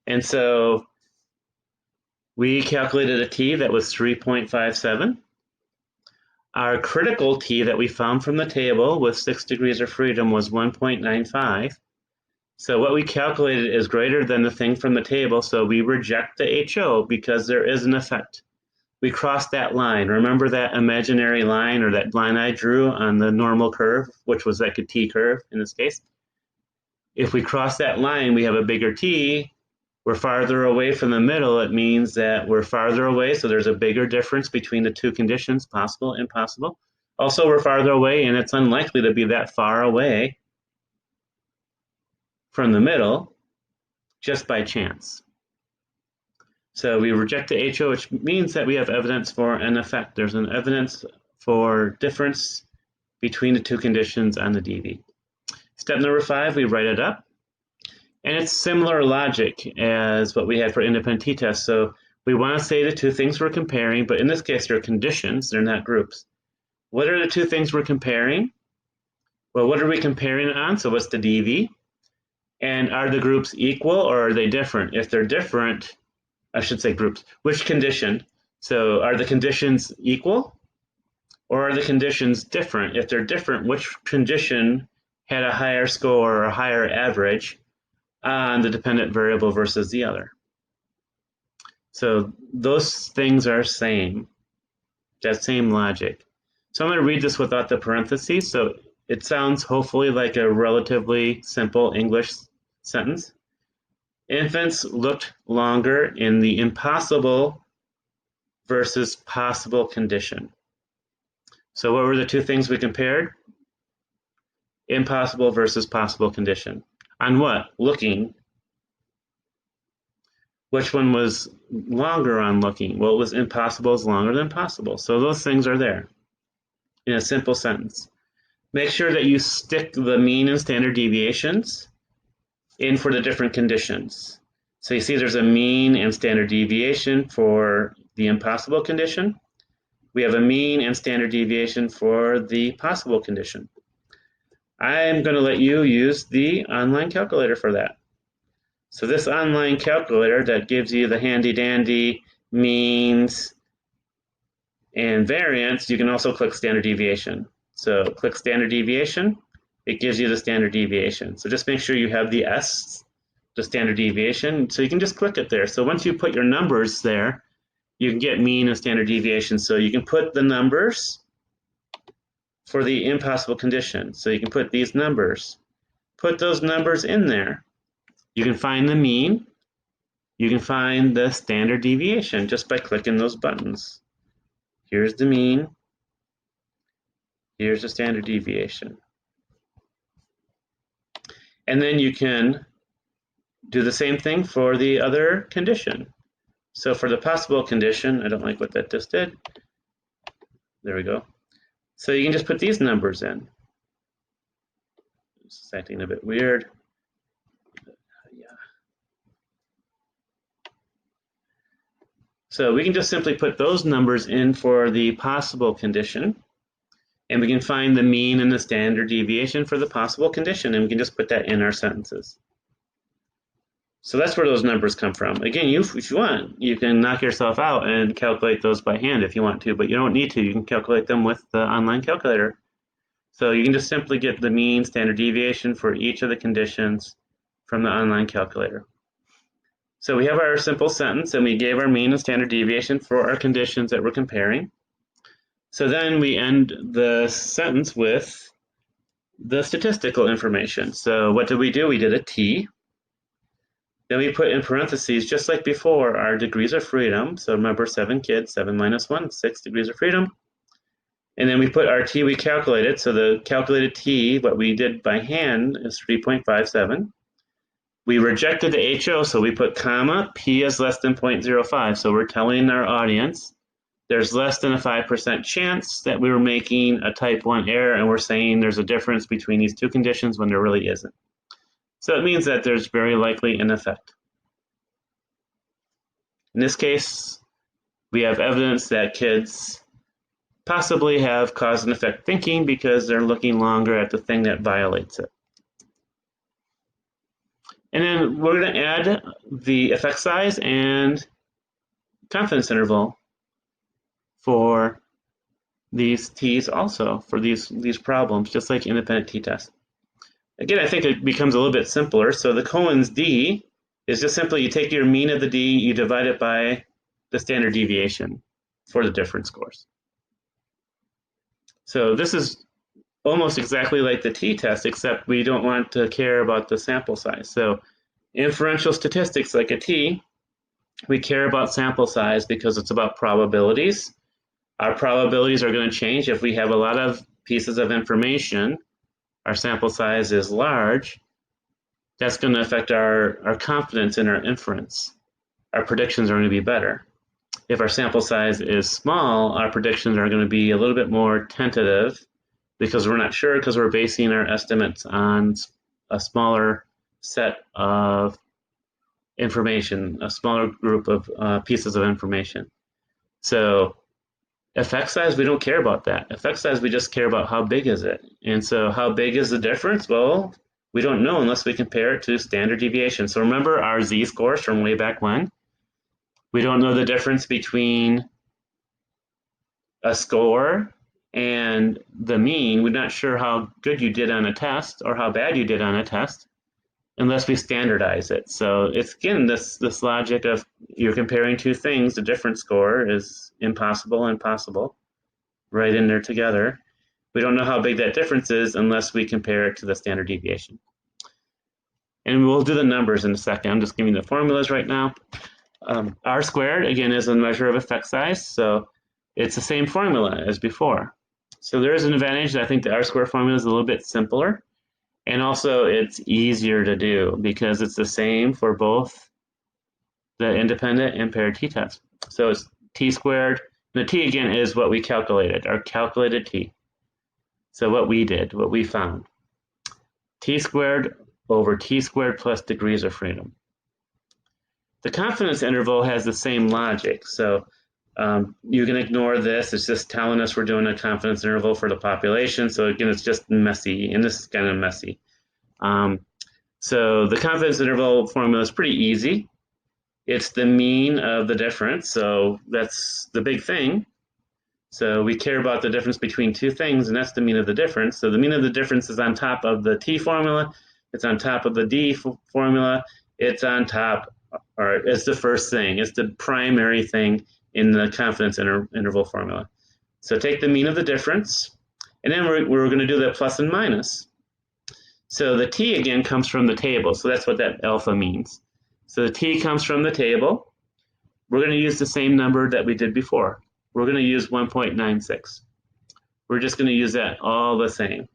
And so we calculated a t that was 3.57. Our critical t that we found from the table with 6 degrees of freedom was 1.95. So what we calculated is greater than the thing from the table, so we reject the HO because there is an effect. We cross that line. Remember that imaginary line or that line I drew on the normal curve, which was like a t curve in this case? If we cross that line, we have a bigger t. We're farther away from the middle. It means that we're farther away, so there's a bigger difference between the two conditions, possible and impossible. Also, we're farther away, and it's unlikely to be that far away from the middle just by chance. So we reject the HO, which means that we have evidence for an effect. There's an evidence for difference between the two conditions on the DV. Step number 5, we write it up. And it's similar logic as what we had for independent t-test. So we want to say the two things we're comparing, but in this case, they're conditions, they're not groups. What are the two things we're comparing? Well, what are we comparing on? So what's the DV? And are the groups equal or are they different? If they're different, I should say groups. Which condition? So are the conditions equal or are the conditions different? If they're different, which condition had a higher score or a higher average on the dependent variable versus the other? So those things are same, that same logic. So I'm going to read this without the parentheses. So it sounds hopefully like a relatively simple English sentence. Infants looked longer in the impossible versus possible condition. So what were the two things we compared? Impossible versus possible condition. On what? Looking. Which one was longer on looking? Well, it was impossible is longer than possible. So those things are there in a simple sentence. Make sure that you stick the mean and standard deviations in for the different conditions. So you see there's a mean and standard deviation for the impossible condition. We have a mean and standard deviation for the possible condition. I'm going to let you use the online calculator for that. So this online calculator that gives you the handy-dandy means and variance, you can also click standard deviation. So click standard deviation, it gives you the standard deviation. So just make sure you have the S, the standard deviation, so you can just click it there. So once you put your numbers there, you can get mean and standard deviation. So you can put the numbers for the impossible condition. So you can put these numbers, put those numbers in there. You can find the mean, you can find the standard deviation just by clicking those buttons. Here's the mean, here's the standard deviation. And then you can do the same thing for the other condition. So for the possible condition, I don't like what that just did. There we go. So you can just put these numbers in. This is acting a bit weird. So we can just simply put those numbers in for the possible condition, and we can find the mean and the standard deviation for the possible condition, and we can just put that in our sentences. So that's where those numbers come from. Again, if you want, you can knock yourself out and calculate those by hand if you want to, but you don't need to. You can calculate them with the online calculator. So you can just simply get the mean standard deviation for each of the conditions from the online calculator. So we have our simple sentence, and we gave our mean and standard deviation for our conditions that we're comparing. So then we end the sentence with the statistical information. So what did we do? We did a t. Then we put in parentheses, just like before, our degrees of freedom. So remember, 7 kids, 7 minus 1, 6 degrees of freedom. And then we put our t we calculated. So the calculated t, what we did by hand, is 3.57. We rejected the HO, so we put comma, p is less than 0.05. So we're telling our audience there's less than a 5% chance that we were making a type 1 error, and we're saying there's a difference between these two conditions when there really isn't. So it means that there's very likely an effect. In this case, we have evidence that kids possibly have cause and effect thinking because they're looking longer at the thing that violates it. And then we're going to add the effect size and confidence interval for these t's also, for these problems, just like independent t-test. Again, I think it becomes a little bit simpler. So the Cohen's d is just simply you take your mean of the d, you divide it by the standard deviation for the difference scores. So this is almost exactly like the t-test, except we don't want to care about the sample size. So inferential statistics, like a t, we care about sample size because it's about probabilities. Our probabilities are going to change if we have a lot of pieces of information. Our sample size is large. That's going to affect our confidence in our inference. Our predictions are going to be better. If our sample size is small, our predictions are going to be a little bit more tentative because we're not sure, because we're basing our estimates on a smaller set of information, a smaller group of pieces of information. So effect size, we don't care about that. Effect size, we just care about how big is it. And so how big is the difference? Well, we don't know unless we compare it to standard deviation. So remember our z-scores from way back when? We don't know the difference between a score and the mean. We're not sure how good you did on a test or how bad you did on a test unless we standardize it. So it's, again, this logic of you're comparing two things, the difference score is impossible and possible right in there together. We don't know how big that difference is unless we compare it to the standard deviation. And we'll do the numbers in a second. I'm just giving the formulas right now. R squared, again, is a measure of effect size. So it's the same formula as before. So there is an advantage. I think the R squared formula is a little bit simpler. And also it's easier to do because it's the same for both the independent and paired t-test. So it's t squared. And the t, again, is what we calculated, our calculated t. So what we did, what we found. T squared over t squared plus degrees of freedom. The confidence interval has the same logic. So you can ignore this. It's just telling us we're doing a confidence interval for the population. So again, it's just messy, and this is kind of messy. So the confidence interval formula is pretty easy. It's the mean of the difference. So that's the big thing. So we care about the difference between two things, and that's the mean of the difference. So the mean of the difference is on top of the t formula. It's on top of the d formula. It's on top, or it's the first thing. It's the primary thing in the confidence interval formula. So take the mean of the difference, and then we're going to do the plus and minus. So the t, again, comes from the table. So that's what that alpha means. So the t comes from the table. We're going to use the same number that we did before. We're going to use 1.96. We're just going to use that all the same.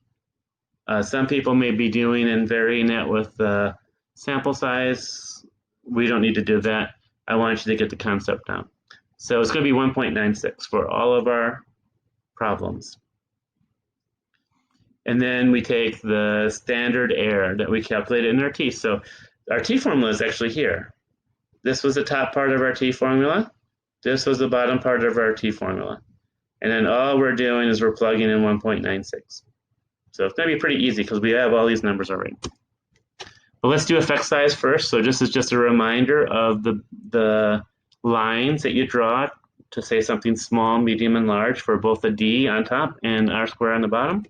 Some people may be doing and varying that with sample size. We don't need to do that. I want you to get the concept down. So it's going to be 1.96 for all of our problems. And then we take the standard error that we calculated in our t. So our t formula is actually here. This was the top part of our t formula. This was the bottom part of our t formula. And then all we're doing is we're plugging in 1.96. So it's going to be pretty easy because we have all these numbers already. But let's do effect size first. So this is just a reminder of the lines that you draw to say something small, medium, and large for both the d on top and r squared on the bottom.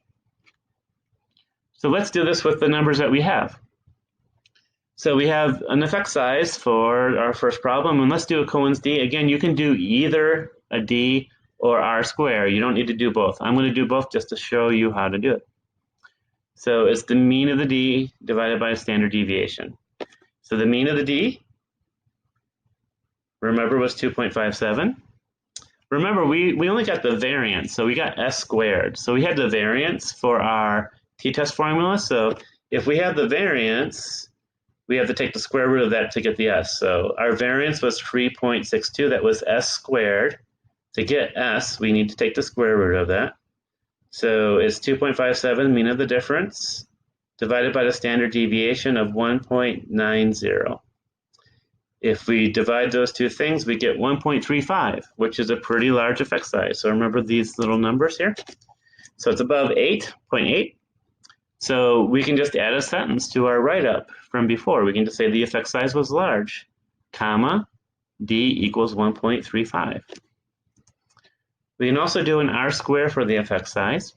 So let's do this with the numbers that we have. So we have an effect size for our first problem, and let's do a Cohen's d. Again, you can do either a d or r squared. You don't need to do both. I'm going to do both just to show you how to do it. So it's the mean of the d divided by standard deviation. So the mean of the D, remember, was 2.57. Remember, we only got the variance, so we got S squared. So we had the variance for our t-test formula. So if we have the variance, we have to take the square root of that to get the S. So our variance was 3.62. That was S squared. To get S, we need to take the square root of that. So it's 2.57, mean of the difference, divided by the standard deviation of 1.90. If we divide those two things, we get 1.35, which is a pretty large effect size. So remember these little numbers here? So it's above 8.8. So we can just add a sentence to our write-up from before. We can just say the effect size was large, comma, D equals 1.35. We can also do an R-square for the effect size.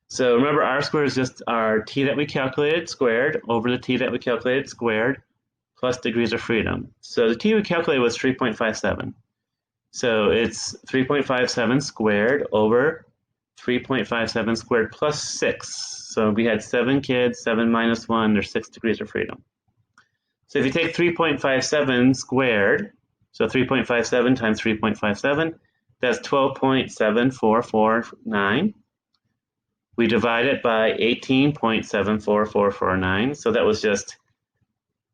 So remember, R-square is just our T that we calculated squared over the T that we calculated squared plus degrees of freedom. So the T we calculated was 3.57. So it's 3.57 squared over 3.57 squared plus 6. So we had 7 kids, 7 minus 1, there's 6 degrees of freedom. So if you take 3.57 squared, so 3.57 times 3.57, that's 12.7449. We divide it by 18.74449, so that was just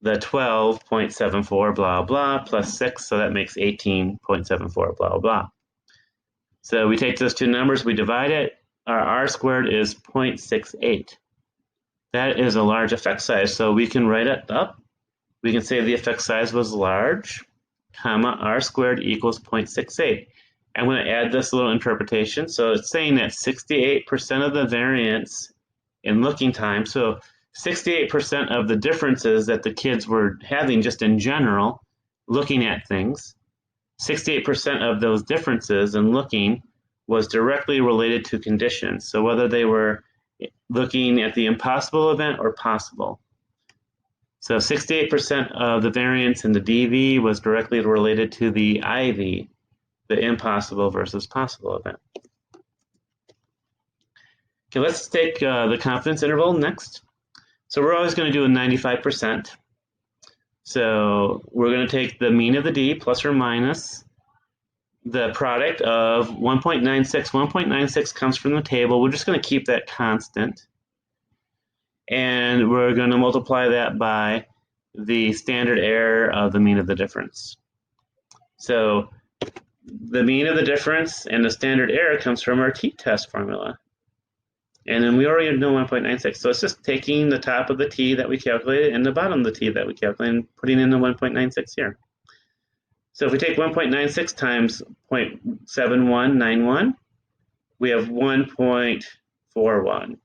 the 12.74 blah blah plus 6, so that makes 18.74 blah blah. So we take those two numbers, we divide it, our R squared is 0.68. That is a large effect size, so we can write it up. We can say the effect size was large, comma, R squared equals 0.68. I'm going to add this little interpretation. So it's saying that 68% of the variance in looking time, so 68% of the differences that the kids were having just in general, looking at things, 68% of those differences in looking was directly related to conditions. So whether they were looking at the impossible event or possible. So 68% of the variance in the DV was directly related to the IV, the impossible versus possible event. Okay, let's take the confidence interval next. So we're always going to do a 95%. So we're going to take the mean of the D plus or minus the product of 1.96. 1.96 comes from the table. We're just going to keep that constant. And we're going to multiply that by the standard error of the mean of the difference. So the mean of the difference and the standard error comes from our t-test formula. And then we already know 1.96. So it's just taking the top of the t that we calculated and the bottom of the t that we calculated and putting in the 1.96 here. So if we take 1.96 times 0.7191, we have 1.41.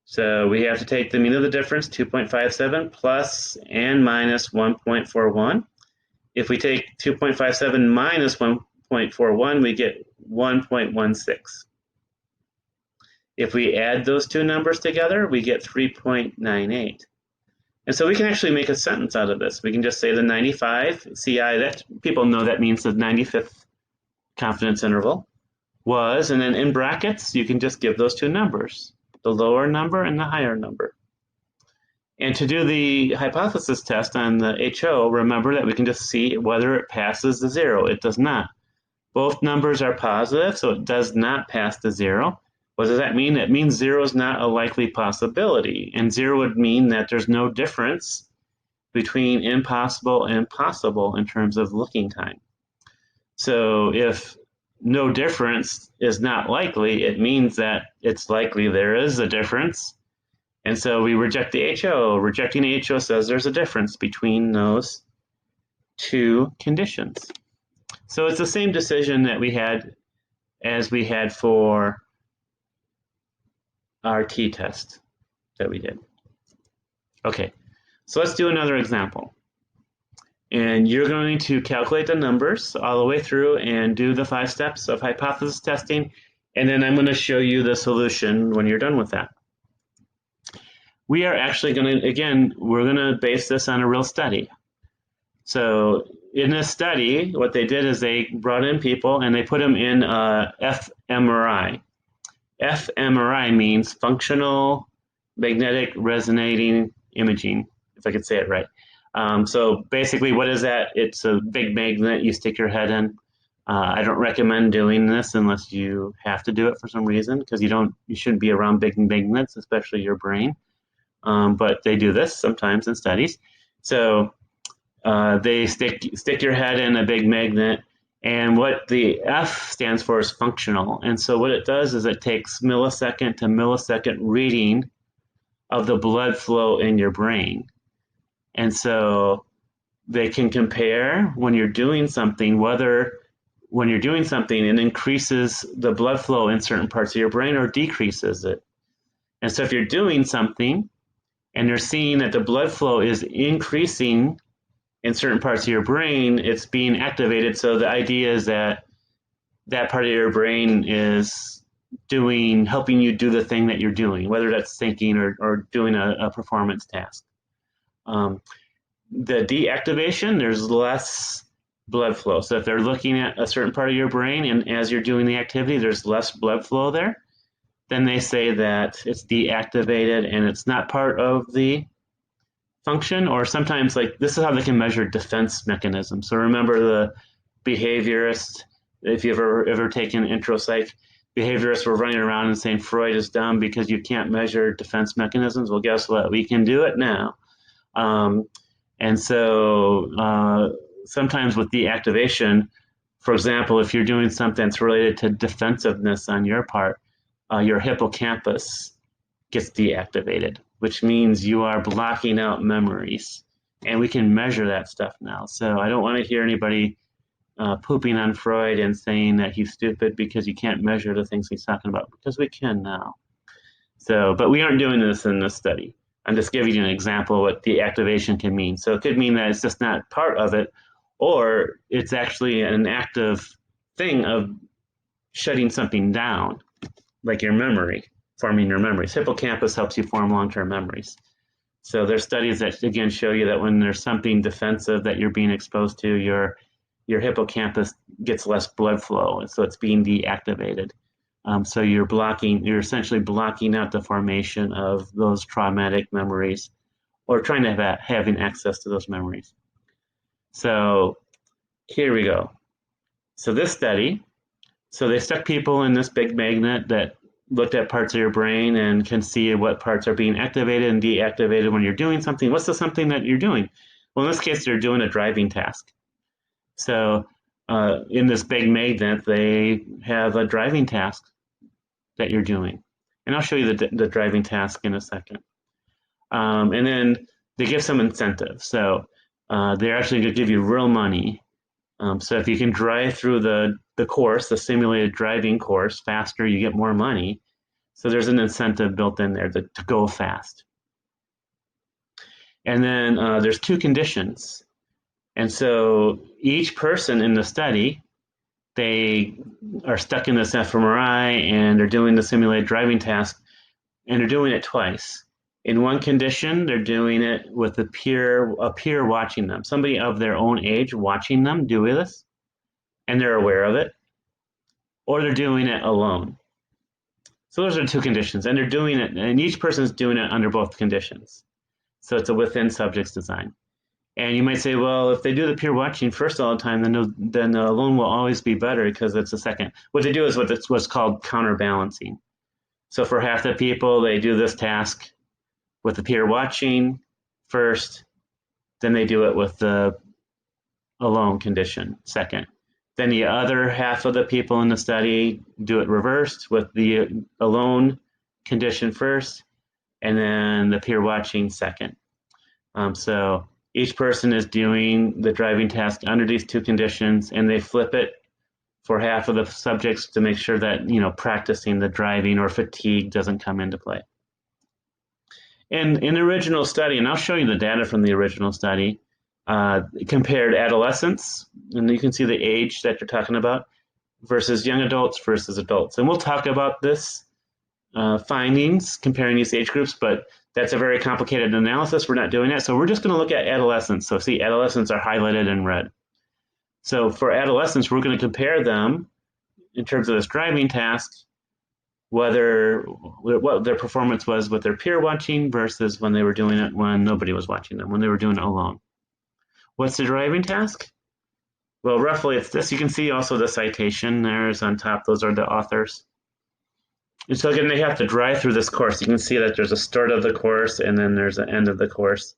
So we have to take the mean of the difference, 2.57, plus and minus 1.41. If we take 2.57 minus 1.41, we get 1.16. If we add those two numbers together, we get 3.98. And so we can actually make a sentence out of this. We can just say the 95 CI, that people know that means the 95th confidence interval was, and then in brackets, you can just give those two numbers, the lower number and the higher number. And to do the hypothesis test on the HO, remember that we can just see whether it passes the 0. It does not. Both numbers are positive, so it does not pass the 0. What does that mean? It means 0 is not a likely possibility, and 0 would mean that there's no difference between impossible and possible in terms of looking time. So if no difference is not likely, it means that it's likely there is a difference, and so we reject the HO. Rejecting the HO says there's a difference between those two conditions. So it's the same decision that we had as we had for our t-test that we did. Okay, so let's do another example. And you're going to calculate the numbers all the way through and do the 5 steps of hypothesis testing, and then I'm going to show you the solution when you're done with that. We are actually going to, again, we're going to base this on a real study. So in this study, what they did is they brought in people and they put them in fMRI. fMRI means functional magnetic resonating imaging. if I could say it right. So basically, what is that? It's a big magnet you stick your head in. I don't recommend doing this unless you have to do it for some reason, because you shouldn't be around big magnets, especially your brain. But they do this sometimes in studies. So they stick your head in a big magnet, and what the F stands for is functional. And so what it does is it takes millisecond to millisecond reading of the blood flow in your brain. And so they can compare when you're doing something, whether when you're doing something it increases the blood flow in certain parts of your brain or decreases it. And so if you're doing something and they're seeing that the blood flow is increasing in certain parts of your brain, it's being activated. So the idea is that that part of your brain is helping you do the thing that you're doing, whether that's thinking or doing a performance task. The deactivation, there's less blood flow. So if they're looking at a certain part of your brain and as you're doing the activity, there's less blood flow there, then they say that it's deactivated and it's not part of the function. Or sometimes, like, this is how they can measure defense mechanisms. So remember the behaviorists, if you've ever taken intro psych, behaviorists were running around and saying Freud is dumb because you can't measure defense mechanisms. Well, guess what? We can do it now. And so sometimes with deactivation, for example, if you're doing something that's related to defensiveness on your part, your hippocampus gets deactivated, which means you are blocking out memories. And we can measure that stuff now. So I don't want to hear anybody pooping on Freud and saying that he's stupid because you can't measure the things he's talking about, because we can now. So, but we aren't doing this in this study. I'm just giving you an example of what deactivation can mean. So it could mean that it's just not part of it, or it's actually an active thing of shutting something down, like your memory, forming your memories. Hippocampus helps you form long-term memories. So there's studies that, again, show you that when there's something defensive that you're being exposed to, your hippocampus gets less blood flow, and so it's being deactivated. So you're essentially blocking out the formation of those traumatic memories, or trying to have having access to those memories. So here we go. So this study, so they stuck people in this big magnet that looked at parts of your brain and can see what parts are being activated and deactivated when you're doing something. What's the something that you're doing? Well, in this case, they're doing a driving task. So in this big magnet, they have a driving task that you're doing. And I'll show you the driving task in a second. And then they give some incentive. So they're actually going to give you real money. So if you can drive through the course, the simulated driving course, faster, you get more money. So there's an incentive built in there to go fast. And then there's two conditions. And so each person in the study, they are stuck in this fMRI and they're doing the simulated driving task, and they're doing it twice. In one condition, they're doing it with a peer watching them, somebody of their own age watching them do this, and they're aware of it, or they're doing it alone. So those are two conditions, and they're doing it, and each person's doing it under both conditions. So it's a within subjects design. And you might say, well, if they do the peer watching first all the time, then the alone will always be better because it's a second. What they do is what's called counterbalancing. So for half the people, they do this task with the peer watching first, then they do it with the alone condition second. Then the other half of the people in the study do it reversed with the alone condition first, and then the peer watching second. So each person is doing the driving task under these two conditions, and they flip it for half of the subjects to make sure that, practicing the driving or fatigue doesn't come into play. And in the original study, and I'll show you the data from the original study, compared adolescents, and you can see the age that you're talking about, versus young adults versus adults. And we'll talk about this findings comparing these age groups, but that's a very complicated analysis. We're not doing that. So we're just going to look at adolescents. So see, adolescents are highlighted in red. So for adolescents, we're going to compare them in terms of this driving task whether what their performance was with their peer watching versus when they were doing it when nobody was watching them, when they were doing it alone. What's the driving task? Well, roughly it's this. You can see also the citation there is on top. Those are the authors. And so again, they have to drive through this course. You can see that there's a start of the course and then there's an end of the course.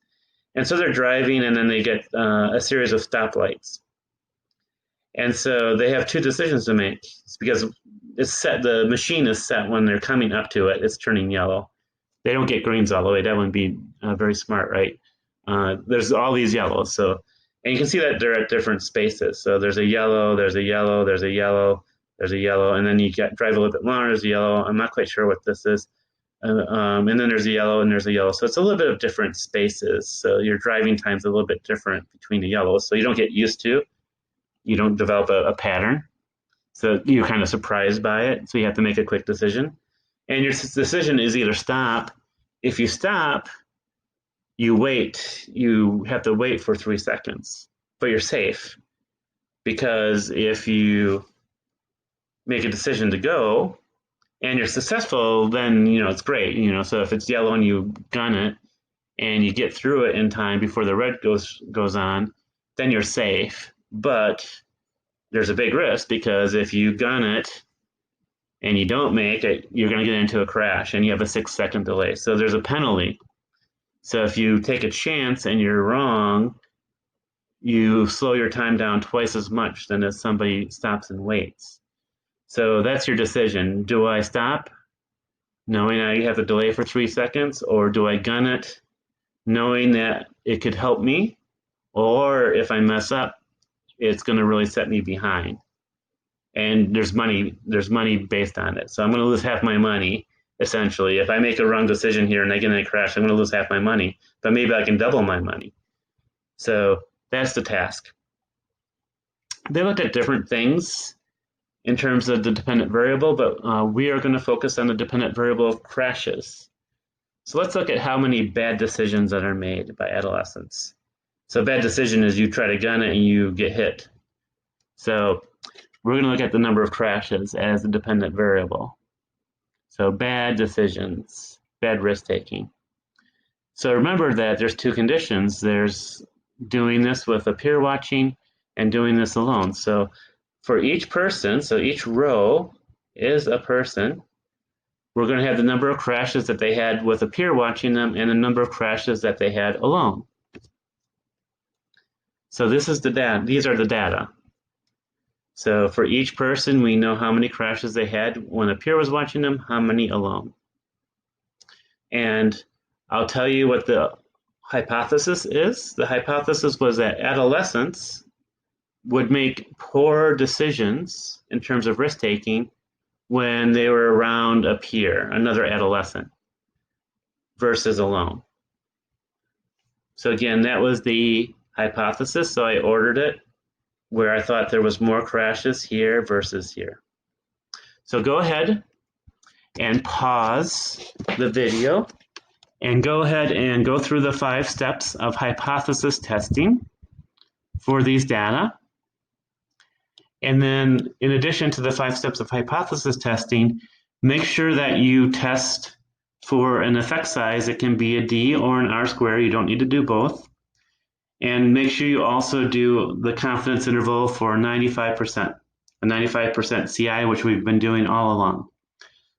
And so they're driving and then they get a series of stoplights. And so they have two decisions to make. It's because it's set, the machine is set when they're coming up to it, it's turning yellow. They don't get greens all the way. That wouldn't be very smart, right? There's all these yellows. So, and you can see that they're at different spaces. So there's a yellow, there's a yellow, there's a yellow, there's a yellow, and then you drive a little bit longer, there's a yellow. I'm not quite sure what this is. And then there's a yellow and there's a yellow. So it's a little bit of different spaces. So your driving time's a little bit different between the yellows. So you don't get used to, you don't develop a pattern. So you're kind of surprised by it. So you have to make a quick decision. And your decision is either stop. If you stop, you wait. You have to wait for 3 seconds, but you're safe. Because if you make a decision to go and you're successful, then it's great. So if it's yellow and you gun it and you get through it in time before the red goes on, then you're safe. But there's a big risk because if you gun it and you don't make it, you're going to get into a crash and you have a 6-second delay. So there's a penalty. So if you take a chance and you're wrong, you slow your time down twice as much than if somebody stops and waits. So that's your decision. Do I stop, knowing I have a delay for 3 seconds, or do I gun it, knowing that it could help me, or if I mess up, it's going to really set me behind? And there's money based on it. So I'm going to lose half my money, essentially. If I make a wrong decision here and I get in a crash, I'm going to lose half my money, but maybe I can double my money. So that's the task. They looked at different things in terms of the dependent variable, but we are going to focus on the dependent variable of crashes. So let's look at how many bad decisions that are made by adolescents. So a bad decision is you try to gun it and you get hit. So we're going to look at the number of crashes as a dependent variable. So bad decisions, bad risk-taking. So remember that there's two conditions. There's doing this with a peer watching and doing this alone. So for each person, so each row is a person, we're going to have the number of crashes that they had with a peer watching them and the number of crashes that they had alone. So this is the data. These are the data. So for each person, we know how many crashes they had when a peer was watching them, how many alone. And I'll tell you what the hypothesis is. The hypothesis was that adolescents would make poor decisions in terms of risk-taking when they were around a peer, another adolescent, versus alone. So again, that was the hypothesis, so I ordered it where I thought there was more crashes here versus here. So go ahead and pause the video and go ahead and go through the 5 steps of hypothesis testing for these data. And then in addition to the 5 steps of hypothesis testing, make sure that you test for an effect size. It can be a D or an R square. You don't need to do both. And make sure you also do the confidence interval for 95%, a 95% CI, which we've been doing all along.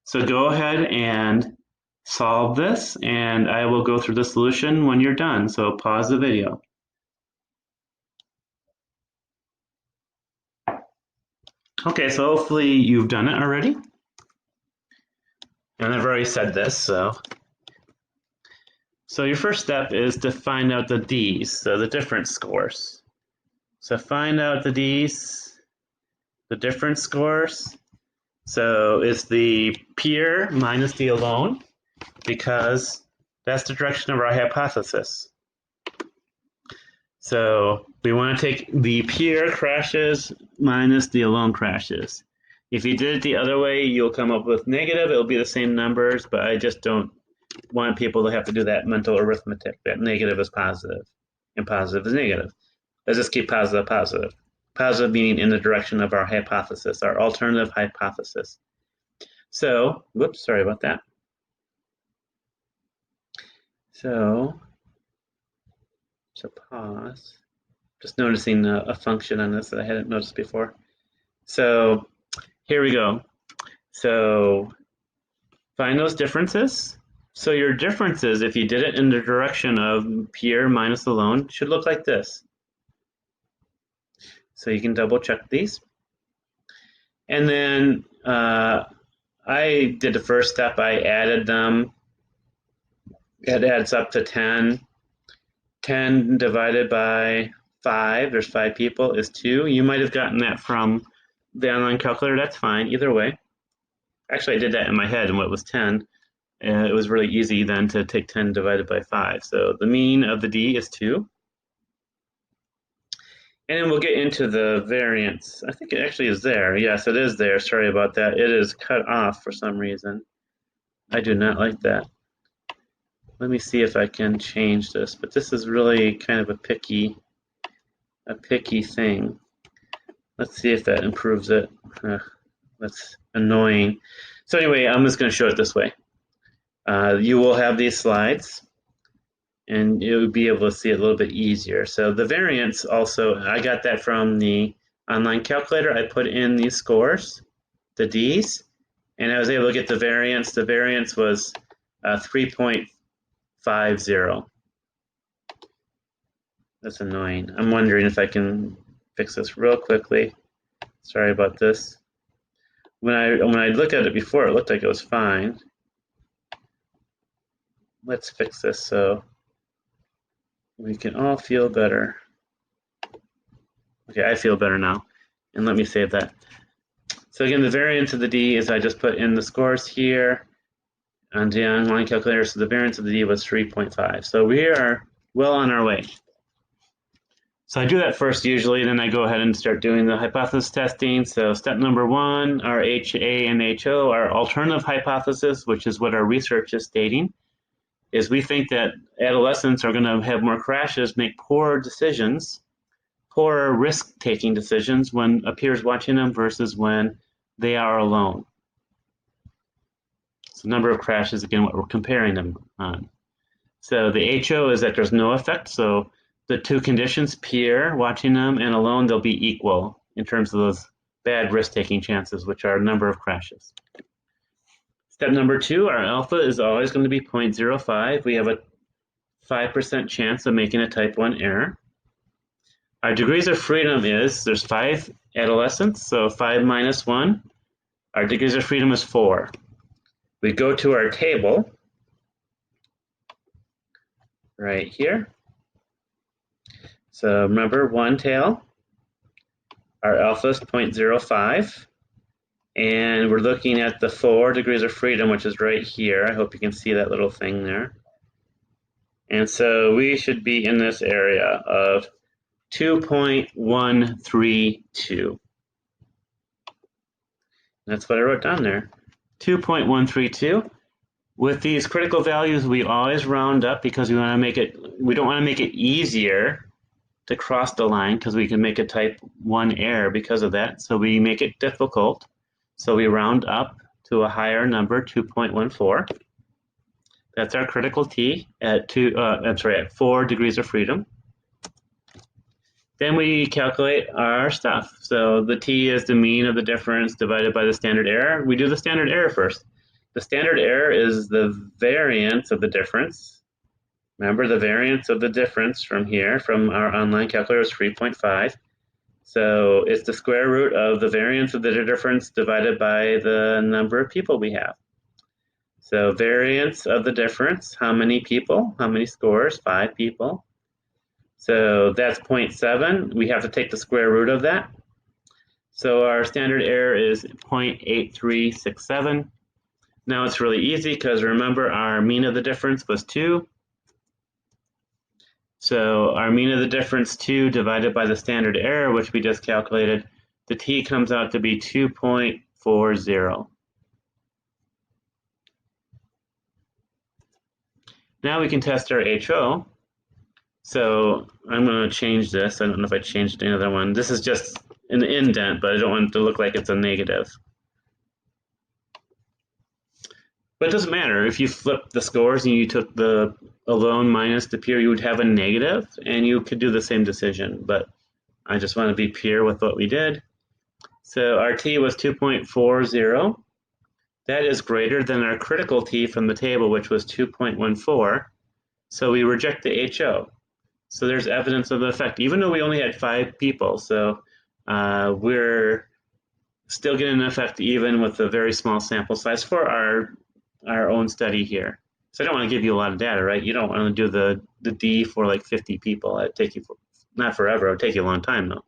So go ahead and solve this, and I will go through the solution when you're done. So pause the video. Okay, so hopefully you've done it already. And I've already said this, so your first step is to find out the Ds, so the difference scores. So find out the Ds, the difference scores. So it's the peer minus the alone, because that's the direction of our hypothesis. So we want to take the peer crashes minus the alone crashes. If you did it the other way, you'll come up with negative. It'll be the same numbers, but I just don't want people to have to do that mental arithmetic, that negative is positive and positive is negative. Let's just keep positive, positive. Positive meaning in the direction of our hypothesis, our alternative hypothesis. So, whoops, sorry about that. So pause. Just noticing a function on this that I hadn't noticed before. So here we go. So find those differences. So your differences, if you did it in the direction of Pierre minus alone, should look like this. So you can double check these. And then I did the first step. I added them. It adds up to 10. 10 divided by 5, there's 5 people, is 2. You might have gotten that from the online calculator. That's fine, either way. Actually, I did that in my head, and what was 10. It was really easy then to take 10 divided by 5. So the mean of the D is 2. And then we'll get into the variance. I think it actually is there. Yes, it is there. Sorry about that. It is cut off for some reason. I do not like that. Let me see if I can change this. But this is really kind of a picky thing. Let's see if that improves it. That's annoying. So anyway, I'm just going to show it this way. You will have these slides, and you'll be able to see it a little bit easier. So the variance also, I got that from the online calculator. I put in these scores, the D's, and I was able to get the variance. The variance was 3.50. That's annoying. I'm wondering if I can fix this real quickly. Sorry about this. When I looked at it before, it looked like it was fine. Let's fix this so we can all feel better. Okay, I feel better now. And let me save that. So again, the variance of the D is I just put in the scores here on the online calculator. So the variance of the D was 3.5. So we are well on our way. So I do that first usually, and then I go ahead and start doing the hypothesis testing. So step number 1, our HA and HO, our alternative hypothesis, which is what our research is stating, is we think that adolescents are going to have more crashes, make poor decisions, poorer risk-taking decisions when a peer is watching them versus when they are alone. So number of crashes, again, what we're comparing them on. So the HO is that there's no effect. So the two conditions, peer watching them and alone, they'll be equal in terms of those bad risk-taking chances, which are number of crashes. Step number 2, our alpha is always going to be 0.05. We have a 5% chance of making a type 1 error. Our degrees of freedom is, there's 5 adolescents, so 5 minus 1. Our degrees of freedom is 4. We go to our table right here. So remember, one tail, our alpha is 0.05, and we're looking at the 4 degrees of freedom, which is right here. I hope you can see that little thing there. And so we should be in this area of 2.132. That's what I wrote down there, 2.132. With these critical values, we always round up because we don't want to make it easier to cross the line because we can make a type 1 error because of that. So we make it difficult. So we round up to a higher number, 2.14. That's our critical T at 4 degrees of freedom. Then we calculate our stuff. So the T is the mean of the difference divided by the standard error. We do the standard error first. The standard error is the variance of the difference. Remember, the variance of the difference from here, from our online calculator, is 3.5. So it's the square root of the variance of the difference divided by the number of people we have. So variance of the difference, how many people, how many scores? 5 people. So that's 0.7. We have to take the square root of that. So our standard error is 0.8367. Now it's really easy because remember our mean of the difference was 2. So our mean of the difference 2 divided by the standard error, which we just calculated, the T comes out to be 2.40. Now we can test our HO. So I'm going to change this. I don't know if I changed another one. This is just an indent, but I don't want it to look like it's a negative. But it doesn't matter. If you flip the scores and you took the alone minus the peer, you would have a negative, and you could do the same decision. But I just want to be pure with what we did. So our t was 2.40. That is greater than our critical t from the table, which was 2.14. So we reject the HO. So there's evidence of the effect, even though we only had 5 people. So we're still getting an effect even with a very small sample size for our own study here. So I don't want to give you a lot of data, right? You don't want to do the D for like 50 people. It'd take you not forever. It would take you a long time though.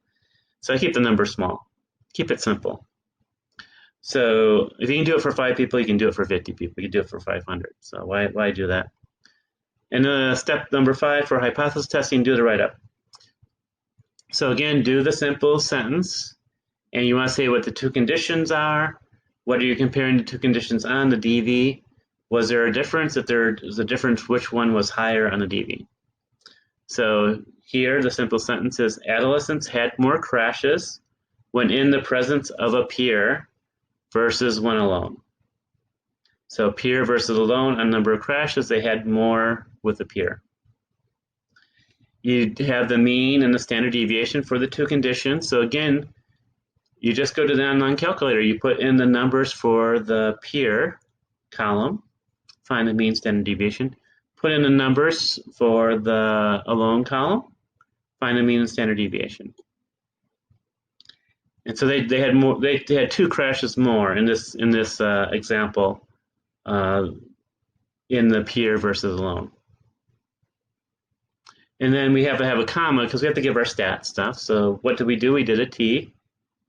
So I keep the number small. Keep it simple. So if you can do it for 5 people, you can do it for 50 people. You can do it for 500. So why do that? And step number 5 for hypothesis testing, do the write-up. So again, do the simple sentence, and you want to say what the 2 conditions are. What are you comparing the 2 conditions on the DV? Was there a difference? If there is a difference, which one was higher on the DV? So here, the simple sentence is, adolescents had more crashes when in the presence of a peer versus when alone. So peer versus alone on number of crashes, they had more with a peer. You have the mean and the standard deviation for the 2 conditions. So again, you just go to the online calculator. You put in the numbers for the peer column, find the mean, standard deviation. Put in the numbers for the alone column, find the mean and standard deviation. And so they had more. They had 2 crashes more in this example, in the peer versus alone. And then we have to have a comma because we have to give our stat stuff. So what did we do? We did a t.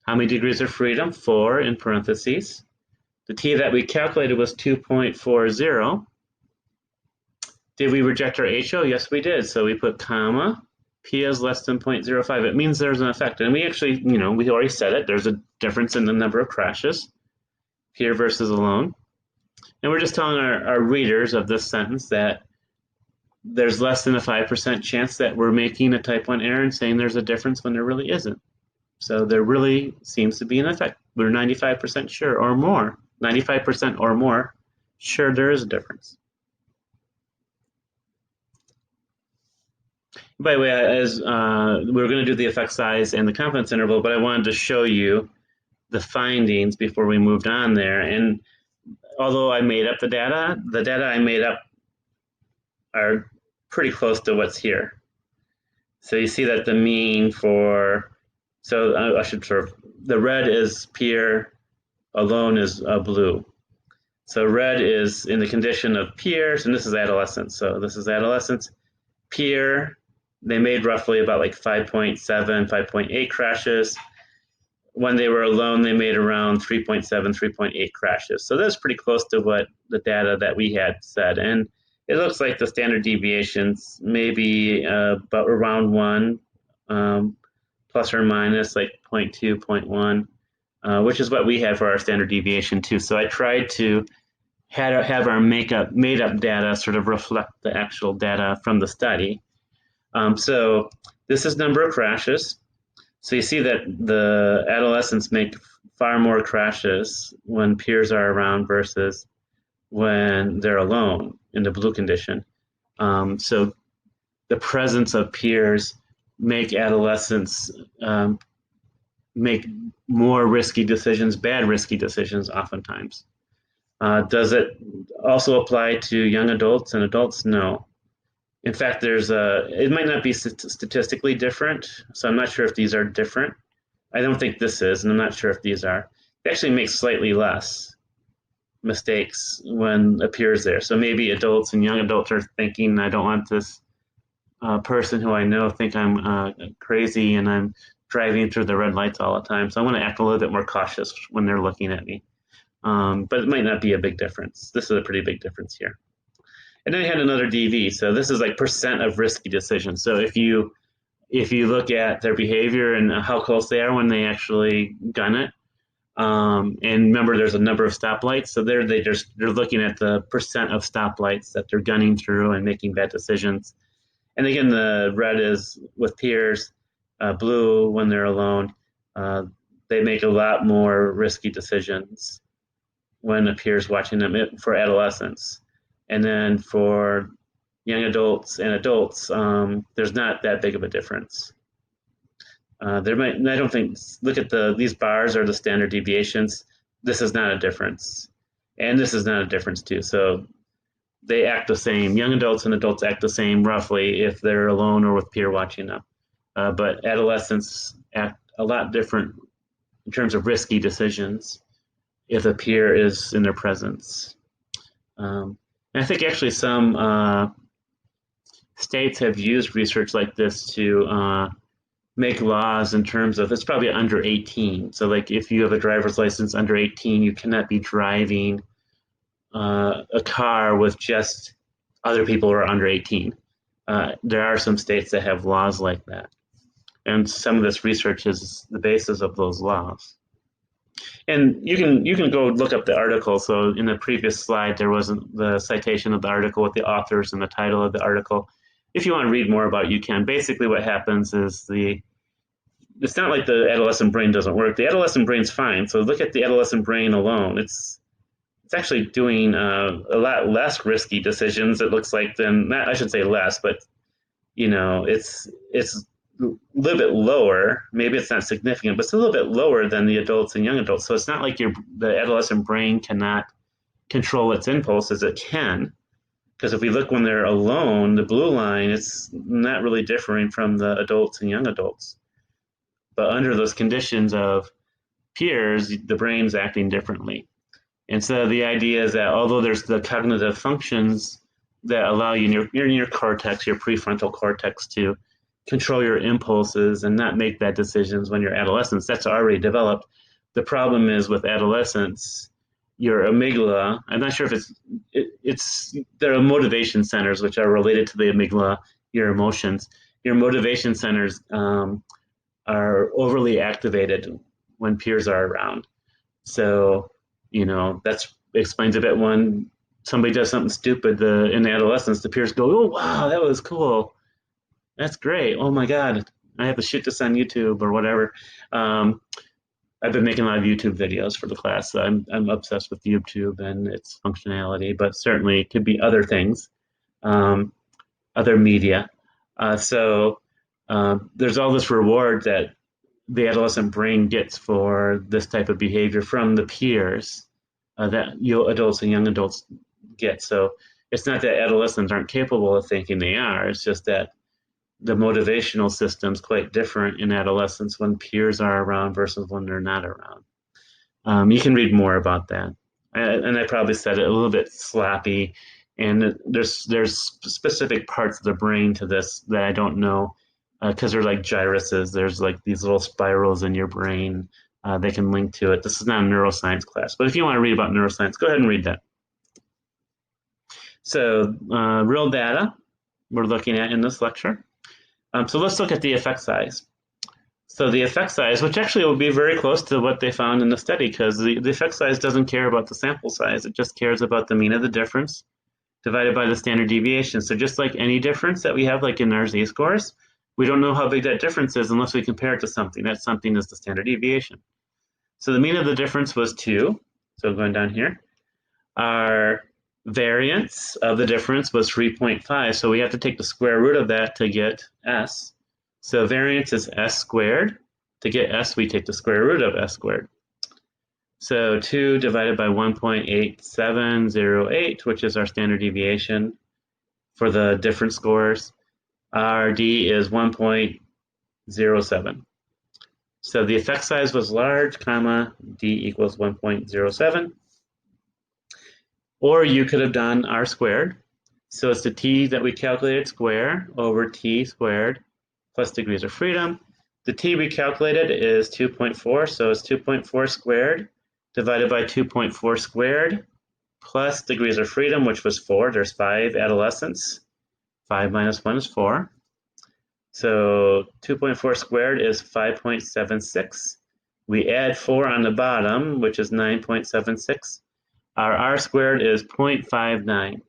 How many degrees of freedom? 4 in parentheses. The t that we calculated was 2.40. Did we reject our HO? Yes, we did. So we put comma, p is less than 0.05. It means there's an effect. And we actually, we already said it. There's a difference in the number of crashes, peer versus alone. And we're just telling our readers of this sentence that there's less than a 5% chance that we're making a type 1 error and saying there's a difference when there really isn't. So there really seems to be an effect. We're 95% sure or more, 95% or more sure there is a difference. By the way, as we're going to do the effect size and the confidence interval, but I wanted to show you the findings before we moved on there. And although I made up the data I made up are pretty close to what's here. So you see that the mean for, so I should sort of, the red is peer, alone is blue. So red is in the condition of peers, and this is adolescents. So this is adolescents. Peer, they made roughly about like 5.7, 5.8 crashes. When they were alone, they made around 3.7, 3.8 crashes. So that's pretty close to what the data that we had said. And it looks like the standard deviations maybe about around 1, plus or minus like 0.2, 0.1, which is what we had for our standard deviation too. So I tried to have our made up data sort of reflect the actual data from the study. So this is number of crashes. So you see that the adolescents make far more crashes when peers are around versus when they're alone in the blue condition. So the presence of peers make adolescents make more risky decisions, bad risky decisions oftentimes. Does it also apply to young adults and adults? No. In fact, it might not be statistically different, so I'm not sure if these are different. I don't think this is, and I'm not sure if these are. It actually makes slightly less mistakes when appears there. So maybe adults and young adults are thinking, I don't want this person who I know think I'm crazy and I'm driving through the red lights all the time. So I want to act a little bit more cautious when they're looking at me. But it might not be a big difference. This is a pretty big difference here. And then I had another DV. So this is like percent of risky decisions. So if you look at their behavior and how close they are when they actually gun it, and remember there's a number of stoplights. So they're looking at the percent of stoplights that they're gunning through and making bad decisions. And again, the red is with peers, blue when they're alone. They make a lot more risky decisions when a peer is watching them for adolescents. And then for young adults and adults, there's not that big of a difference. I don't think, look at these bars are the standard deviations. This is not a difference. And this is not a difference too. So they act the same. Young adults and adults act the same roughly if they're alone or with peer watching them. But adolescents act a lot different in terms of risky decisions if a peer is in their presence. And I think actually some states have used research like this to make laws in terms of, it's probably under 18. So like if you have a driver's license under 18, you cannot be driving a car with just other people who are under 18. There are some states that have laws like that. And some of this research is the basis of those laws. And you can go look up the article. So in the previous slide, there wasn't the citation of the article with the authors and the title of the article. If you want to read more about it, you can. Basically what happens is it's not like the adolescent brain doesn't work. The adolescent brain's fine. So look at the adolescent brain alone. It's actually doing a lot less risky decisions, it looks like, than, I should say less, but it's a little bit lower. Maybe it's not significant, but it's a little bit lower than the adults and young adults. So it's not like the adolescent brain cannot control its impulses. It can, because if we look when they're alone, the blue line, it's not really differing from the adults and young adults. But under those conditions of peers, the brain's acting differently. And so the idea is that although there's the cognitive functions that allow you in your cortex, your prefrontal cortex, to control your impulses and not make bad decisions when you're adolescents, that's already developed. The problem is with adolescents, your amygdala, I'm not sure if there are motivation centers which are related to the amygdala, your emotions. Your motivation centers are overly activated when peers are around. So that explains a bit when somebody does something stupid in adolescence, the peers go, oh, wow, that was cool. That's great. Oh, my God. I have to shoot this on YouTube or whatever. I've been making a lot of YouTube videos for the class. So I'm obsessed with YouTube and its functionality, but certainly it could be other things, other media. So there's all this reward that the adolescent brain gets for this type of behavior from the peers that adults and young adults get. So it's not that adolescents aren't capable of thinking they are. It's just that the motivational system's quite different in adolescence when peers are around versus when they're not around. You can read more about that. And I probably said it a little bit sloppy. And there's specific parts of the brain to this that I don't know, because they're like gyruses. There's like these little spirals in your brain. They can link to it. This is not a neuroscience class, but if you want to read about neuroscience, go ahead and read that. So real data we're looking at in this lecture. So let's look at the effect size. So the effect size, which actually will be very close to what they found in the study, because the effect size doesn't care about the sample size. It just cares about the mean of the difference divided by the standard deviation. So just like any difference that we have, like in our z-scores, we don't know how big that difference is unless we compare it to something. That something is the standard deviation. So the mean of the difference was 2. So going down here, our variance of the difference was 3.5. So we have to take the square root of that to get s. So variance is s squared. To get s, we take the square root of s squared. So 2 divided by 1.8708, which is our standard deviation for the different scores. Our d is 1.07. So the effect size was large, comma, d equals 1.07. Or you could have done r squared. So it's the t that we calculated square over t squared plus degrees of freedom. The t we calculated is 2.4, so it's 2.4 squared divided by 2.4 squared plus degrees of freedom, which was 4. There's 5 adolescents. 5 minus 1 is 4. So 2.4 squared is 5.76. We add 4 on the bottom, which is 9.76. Our r squared is 0.59.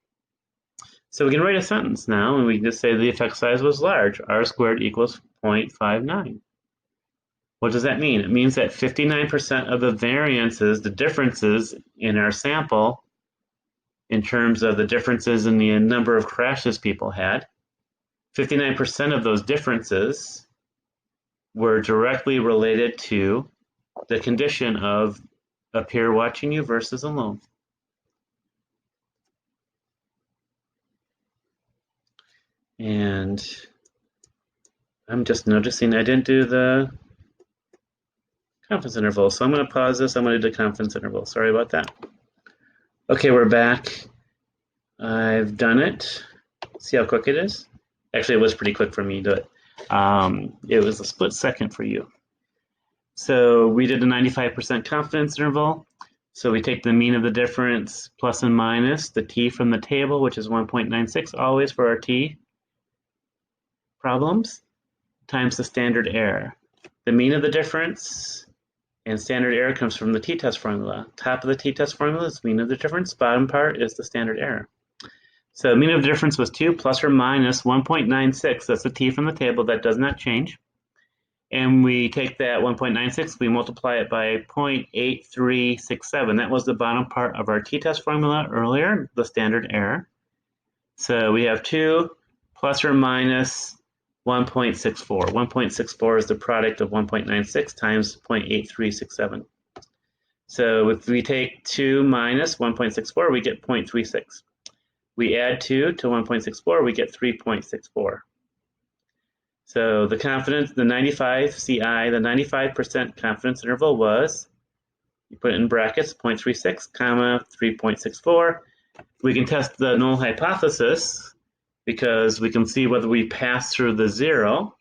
So we can write a sentence now, and we just say the effect size was large. R squared equals 0.59. What does that mean? It means that 59% of the variances, the differences in our sample, in terms of the differences in the number of crashes people had, 59% of those differences were directly related to the condition of a peer watching you versus alone. And I'm just noticing I didn't do the confidence interval. So I'm going to pause this. I'm going to do the confidence interval. Sorry about that. Okay, we're back. I've done it. See how quick it is? Actually, it was pretty quick for me to do it. It was a split second for you. So we did a 95% confidence interval. So we take the mean of the difference plus and minus the t from the table, which is 1.96 always for our t problems, times the standard error. The mean of the difference and standard error comes from the t-test formula. Top of the t-test formula is mean of the difference. Bottom part is the standard error. So mean of the difference was 2 plus or minus 1.96. That's the t from the table. That does not change. And we take that 1.96, we multiply it by 0.8367. That was the bottom part of our t-test formula earlier, the standard error. So we have 2 plus or minus 1.64. 1.64 is the product of 1.96 times 0.8367. So if we take 2 minus 1.64, we get 0.36. We add 2 to 1.64, we get 3.64. So the confidence, the 95 CI, the 95% confidence interval was, you put it in brackets, 0.36, comma, 3.64. We can test the null hypothesis because we can see whether we pass through the 0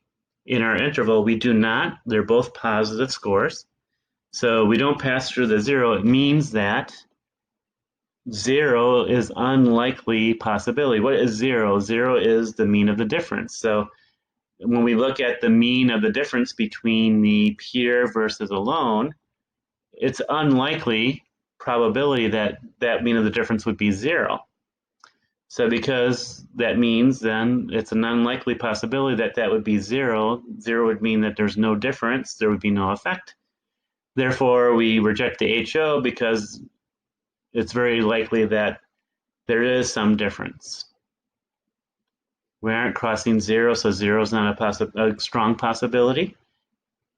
in our interval. We do not. They're both positive scores. So we don't pass through the 0. It means that 0 is unlikely possibility. What is 0? 0 is the mean of the difference. So when we look at the mean of the difference between the peer versus alone, it's unlikely probability that that mean of the difference would be 0. So because that means then it's an unlikely possibility that that would be 0. 0 would mean that there's no difference, there would be no effect. Therefore, we reject the HO because it's very likely that there is some difference. We aren't crossing 0, so 0 is not a strong possibility.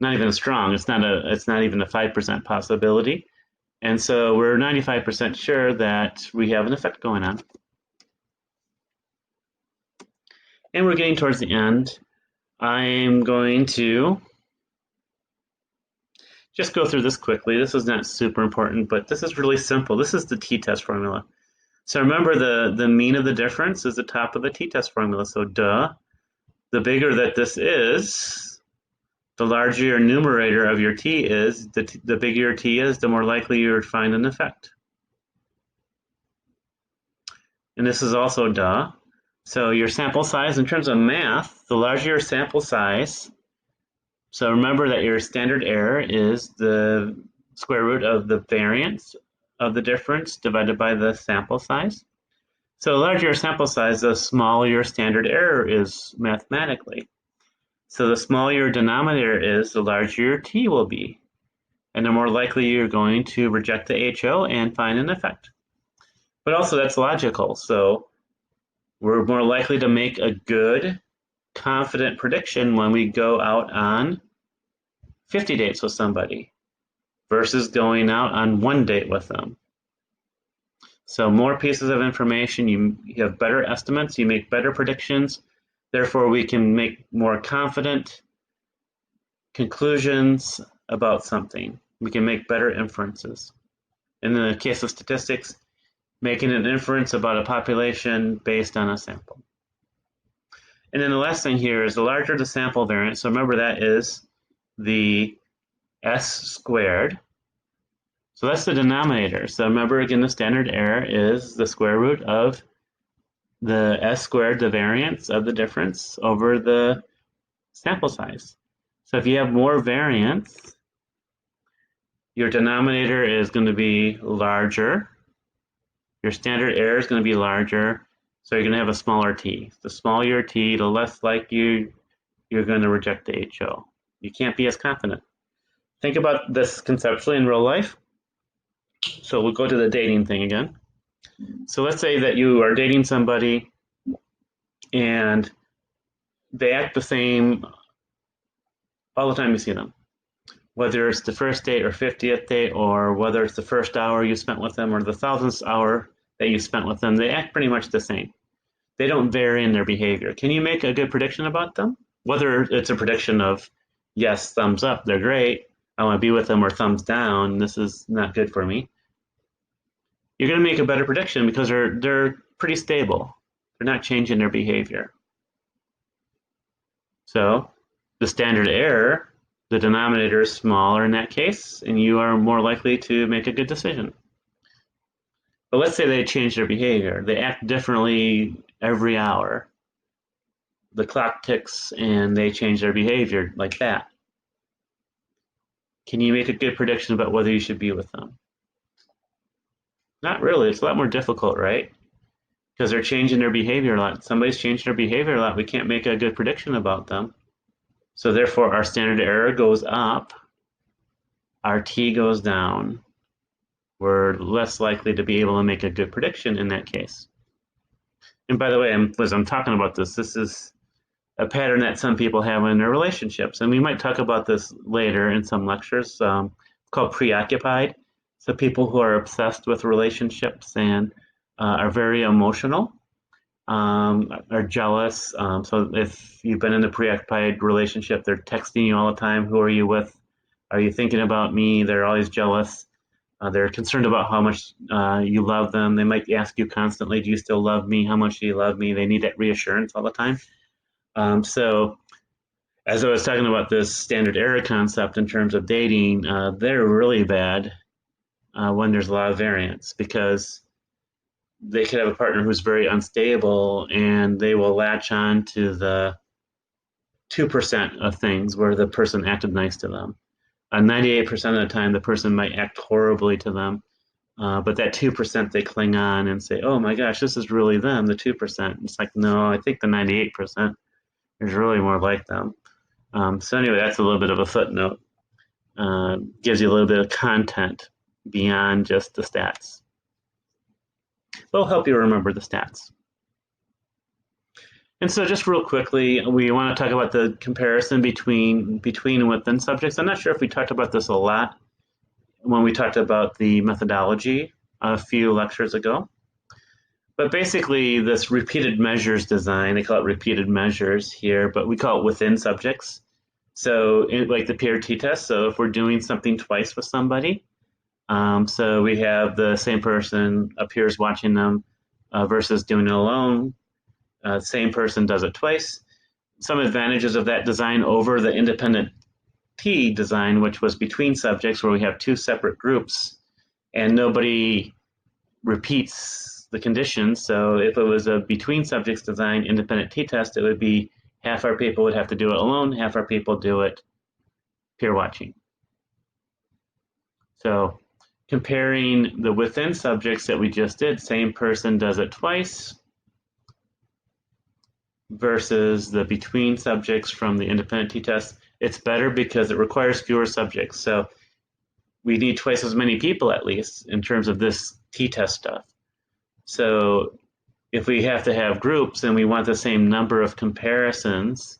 Not even strong. It's not even a 5% possibility. And so we're 95% sure that we have an effect going on. And we're getting towards the end. I'm going to just go through this quickly. This is not super important, but this is really simple. This is the t-test formula. So remember the mean of the difference is the top of the t-test formula. So duh, the bigger that this is, the larger your numerator of your t is, the bigger your t is, the more likely you would find an effect. And this is also duh. So your sample size, in terms of math, the larger your sample size, so remember that your standard error is the square root of the variance of the difference divided by the sample size. So the larger your sample size, the smaller your standard error is mathematically. So the smaller your denominator is, the larger your t will be. And the more likely you're going to reject the HO and find an effect. But also that's logical. So we're more likely to make a good, confident prediction when we go out on 50 dates with somebody versus going out on one date with them. So more pieces of information, you have better estimates, you make better predictions, therefore we can make more confident conclusions about something. We can make better inferences. In the case of statistics, making an inference about a population based on a sample. And then the last thing here is the larger the sample variance, so remember that is the S squared. So that's the denominator. So remember again, the standard error is the square root of the S squared, the variance of the difference over the sample size. So if you have more variance, your denominator is going to be larger. Your standard error is going to be larger. So you're going to have a smaller t. The smaller your t, the less likely you're going to reject the HO. You can't be as confident. think about this conceptually in real life. So we'll go to the dating thing again. So let's say that you are dating somebody and they act the same all the time you see them. Whether it's the first date or 50th date, or whether it's the first hour you spent with them or the 1000th hour that you spent with them, they act pretty much the same. They don't vary in their behavior. Can you make a good prediction about them? Whether it's a prediction of, yes, thumbs up, they're great, I want to be with them, or thumbs down, this is not good for me. You're going to make a better prediction because they're pretty stable. They're not changing their behavior. So the standard error, the denominator is smaller in that case, and you are more likely to make a good decision. But let's say they change their behavior. They act differently every hour. The clock ticks and they change their behavior like that. Can you make a good prediction about whether you should be with them? Not really. It's a lot more difficult, right? Because they're changing their behavior a lot. Somebody's changed their behavior a lot. We can't make a good prediction about them. So therefore, our standard error goes up. Our t goes down. We're less likely to be able to make a good prediction in that case. And by the way, as I'm talking about this is a pattern that some people have in their relationships. And we might talk about this later in some lectures. It's called preoccupied. So people who are obsessed with relationships and are very emotional, are jealous. So if you've been in a preoccupied relationship, they're texting you all the time. Who are you with? Are you thinking about me? They're always jealous. They're concerned about how much you love them. They might ask you constantly, do you still love me? How much do you love me? They need that reassurance all the time. So as I was talking about this standard error concept in terms of dating, they're really bad when there's a lot of variance, because they could have a partner who's very unstable and they will latch on to the 2% of things where the person acted nice to them. 98% of the time, the person might act horribly to them. But that 2% they cling on and say, oh my gosh, this is really them, the 2%. It's like, no, I think the 98% is really more like them. So anyway, that's a little bit of a footnote. Gives you a little bit of content beyond just the stats. It'll help you remember the stats. And so just real quickly, we want to talk about the comparison between and within subjects. I'm not sure if we talked about this a lot when we talked about the methodology a few lectures ago. But basically, this repeated measures design, they call it repeated measures here, but we call it within subjects. So like the peer t-test, so if we're doing something twice with somebody, so we have the same person appears watching them versus doing it alone. Same person does it twice. Some advantages of that design over the independent T design, which was between subjects, where we have two separate groups and nobody repeats the conditions. So if it was a between subjects design independent t-test, it would be half our people would have to do it alone, half our people do it peer watching. So comparing the within subjects that we just did, same person does it twice, versus the between subjects from the independent t-test, it's better because it requires fewer subjects. So we need twice as many people at least in terms of this t-test stuff. So if we have to have groups and we want the same number of comparisons,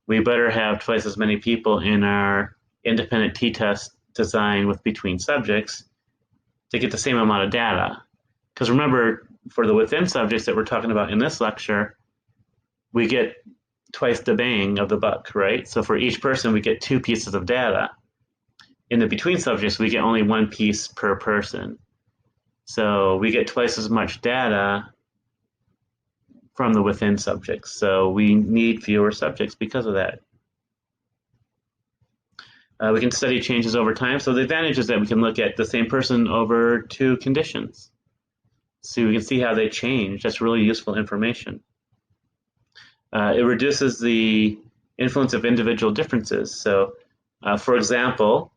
we better have twice as many people in our independent t-test design with between subjects to get the same amount of data. Because remember, for the within subjects that we're talking about in this lecture, we get twice the bang of the buck, right? So for each person, we get 2 pieces of data. In the between subjects, we get only 1 piece per person. So we get twice as much data from the within subjects. So we need fewer subjects because of that. We can study changes over time. So the advantage is that we can look at the same person over 2 conditions. So we can see how they change. That's really useful information. It reduces the influence of individual differences. So, for example,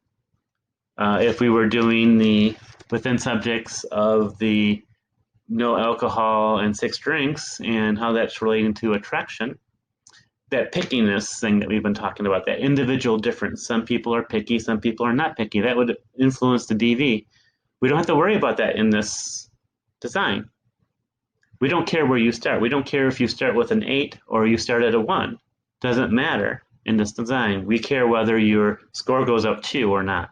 if we were doing the within subjects of the no alcohol and 6 drinks and how that's relating to attraction, that pickiness thing that we've been talking about, that individual difference. Some people are picky, some people are not picky. That would influence the DV. We don't have to worry about that in this design. We don't care where you start. We don't care if you start with an 8 or you start at a 1. Doesn't matter in this design. We care whether your score goes up 2 or not.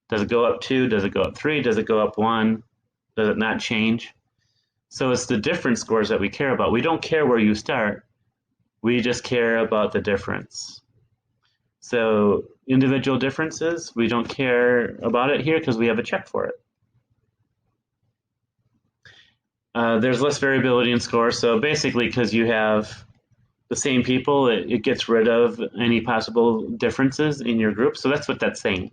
Does it go up 2? Does it go up 3? Does it go up 1? Does it not change? So it's the different scores that we care about. We don't care where you start. We just care about the difference. So individual differences, we don't care about it here because we have a check for it. There's less variability in score. So basically, because you have the same people, it gets rid of any possible differences in your group. So that's what that's saying.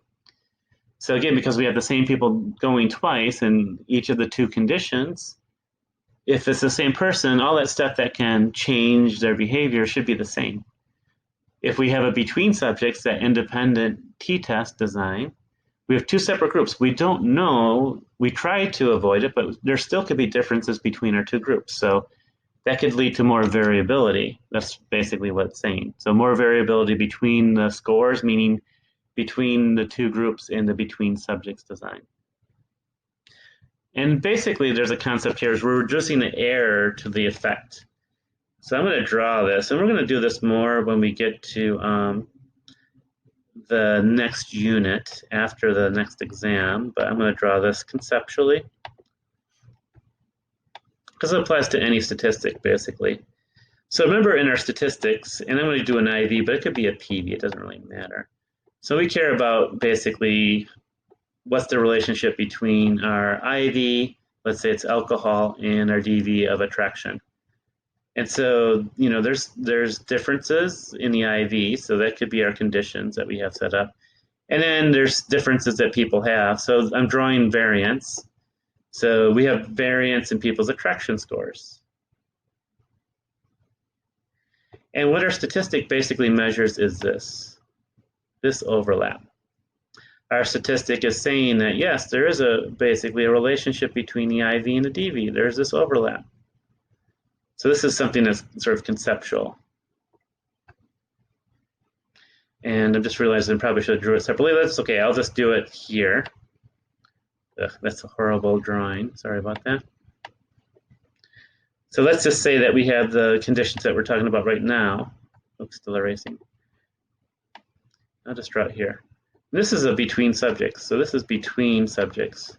So again, because we have the same people going twice in each of the 2 conditions, if it's the same person, all that stuff that can change their behavior should be the same. If we have a between subjects, that independent t-test design, we have 2 separate groups. We don't know, we try to avoid it, but there still could be differences between our 2 groups. So that could lead to more variability. That's basically what it's saying. So more variability between the scores, meaning between the 2 groups in the between subjects design. And basically, there's a concept here is we're reducing the error to the effect. So I'm going to draw this, and we're going to do this more when we get to the next unit after the next exam, but I'm going to draw this conceptually because it applies to any statistic, basically. So remember in our statistics, and I'm going to do an IV, but it could be a PV, it doesn't really matter. So we care about basically what's the relationship between our IV, let's say it's alcohol, and our DV of attraction. And so, you know, there's differences in the IV, so that could be our conditions that we have set up. And then there's differences that people have. So I'm drawing variance. So we have variance in people's attraction scores. And what our statistic basically measures is this overlap. Our statistic is saying that, yes, there is basically a relationship between the IV and the DV. There's this overlap. So this is something that's sort of conceptual. And I'm just realizing I probably should have drew it separately. That's okay, I'll just do it here. Ugh, that's a horrible drawing, sorry about that. So let's just say that we have the conditions that we're talking about right now. Oops, still erasing. I'll just draw it here. This is a between subjects, so this is between subjects.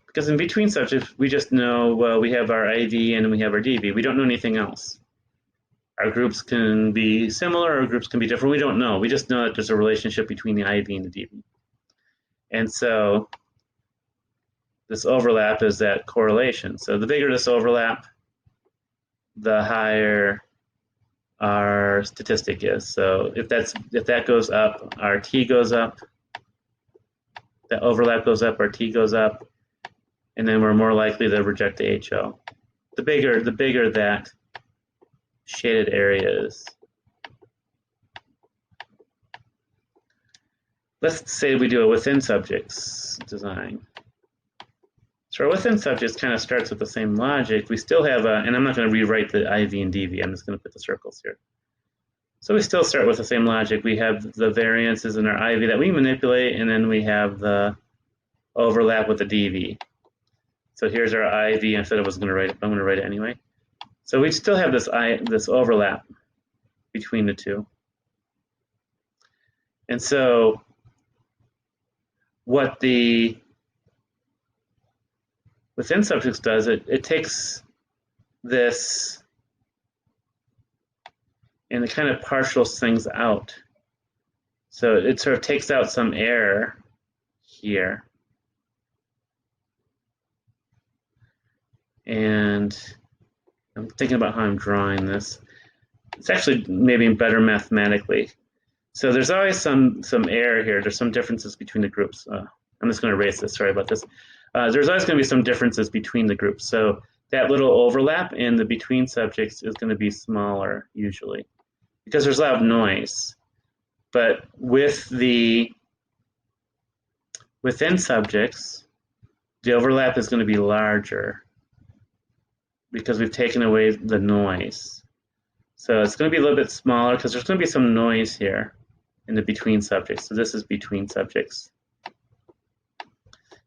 Because in between subjects, we just know, well, we have our IV and we have our DV. We don't know anything else. Our groups can be similar, our groups can be different. We don't know. We just know that there's a relationship between the IV and the DV. And so this overlap is that correlation. So the bigger this overlap, the higher our statistic is. So if that goes up, our T goes up. That overlap goes up, our T goes up, and then we're more likely to reject the HO. The bigger that shaded area is. Let's say we do a within subjects design. So our within subjects kind of starts with the same logic. We still have and I'm not going to rewrite the IV and DV, I'm just going to put the circles here. So we still start with the same logic. We have the variances in our IV that we manipulate, and then we have the overlap with the DV. So here's our IV. I said I wasn't going to write it, but I'm going to write it anyway. So we still have this overlap between the 2. And so what the within subjects does, it takes this and it kind of partials things out. So it sort of takes out some error here. And I'm thinking about how I'm drawing this. It's actually maybe better mathematically. So there's always some error here. There's some differences between the groups. I'm just going to erase this. Sorry about this. There's always going to be some differences between the groups. So that little overlap in the between subjects is going to be smaller usually because there's a lot of noise. But with the within subjects, the overlap is going to be larger because we've taken away the noise. So it's going to be a little bit smaller because there's going to be some noise here in the between subjects. So this is between subjects.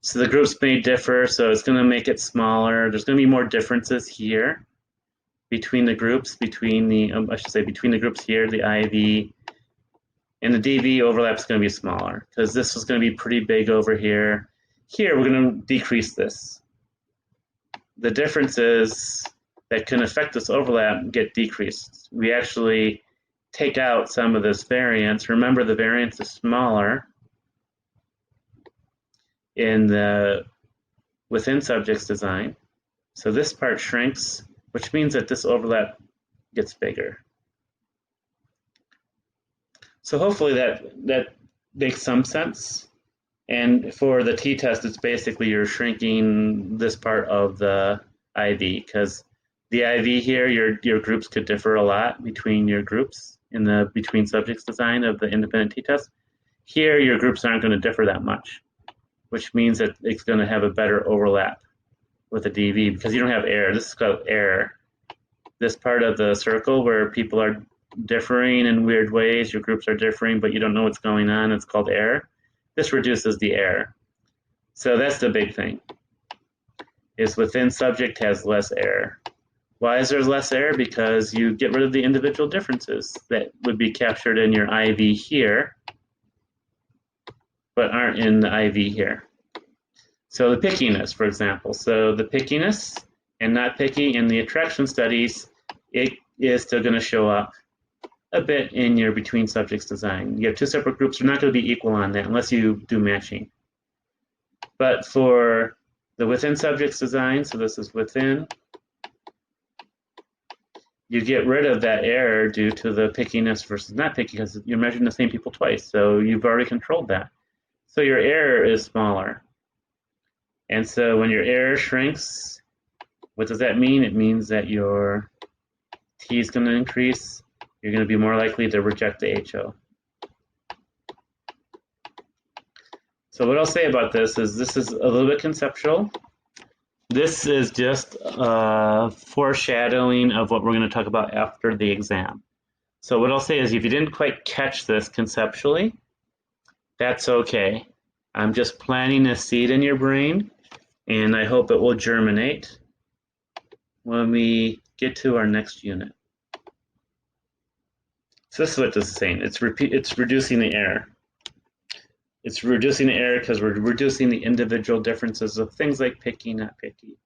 So the groups may differ, so it's going to make it smaller. There's going to be more differences here between the groups, between the, I should say between the groups here, the IV and the DV overlap is going to be smaller because this is going to be pretty big over here. Here, we're going to decrease this. The differences that can affect this overlap get decreased. We actually take out some of this variance. Remember, the variance is smaller in the within subjects design. So this part shrinks, which means that this overlap gets bigger. So hopefully that makes some sense. And for the t-test, it's basically you're shrinking this part of the IV because the IV here, your groups could differ a lot between your groups in the between subjects design of the independent t-test. Here, your groups aren't going to differ that much, which means that it's going to have a better overlap with the DV because you don't have error. This is called error. This part of the circle where people are differing in weird ways, your groups are differing, but you don't know what's going on, it's called error. This reduces the error. So that's the big thing, is within subject has less error. Why is there less error? Because you get rid of the individual differences that would be captured in your IV here, but aren't in the IV here. So the pickiness, for example. So the pickiness and not picky in the attraction studies, it is still going to show up a bit in your between subjects design. You have two separate groups, they're not going to be equal on that unless you do matching. But for the within subjects design, so this is within, you get rid of that error due to the pickiness versus not picky because you're measuring the same people twice, so you've already controlled that. So your error is smaller. And so when your error shrinks, what does that mean? It means that your T is going to increase. You're going to be more likely to reject the HO. So what I'll say about this is a little bit conceptual. This is just foreshadowing of what we're going to talk about after the exam. So what I'll say is if you didn't quite catch this conceptually, that's okay. I'm just planting a seed in your brain, and I hope it will germinate when we get to our next unit. So this is what this is saying. It's reducing the error. It's reducing the error because we're reducing the individual differences of things like picky, not picky,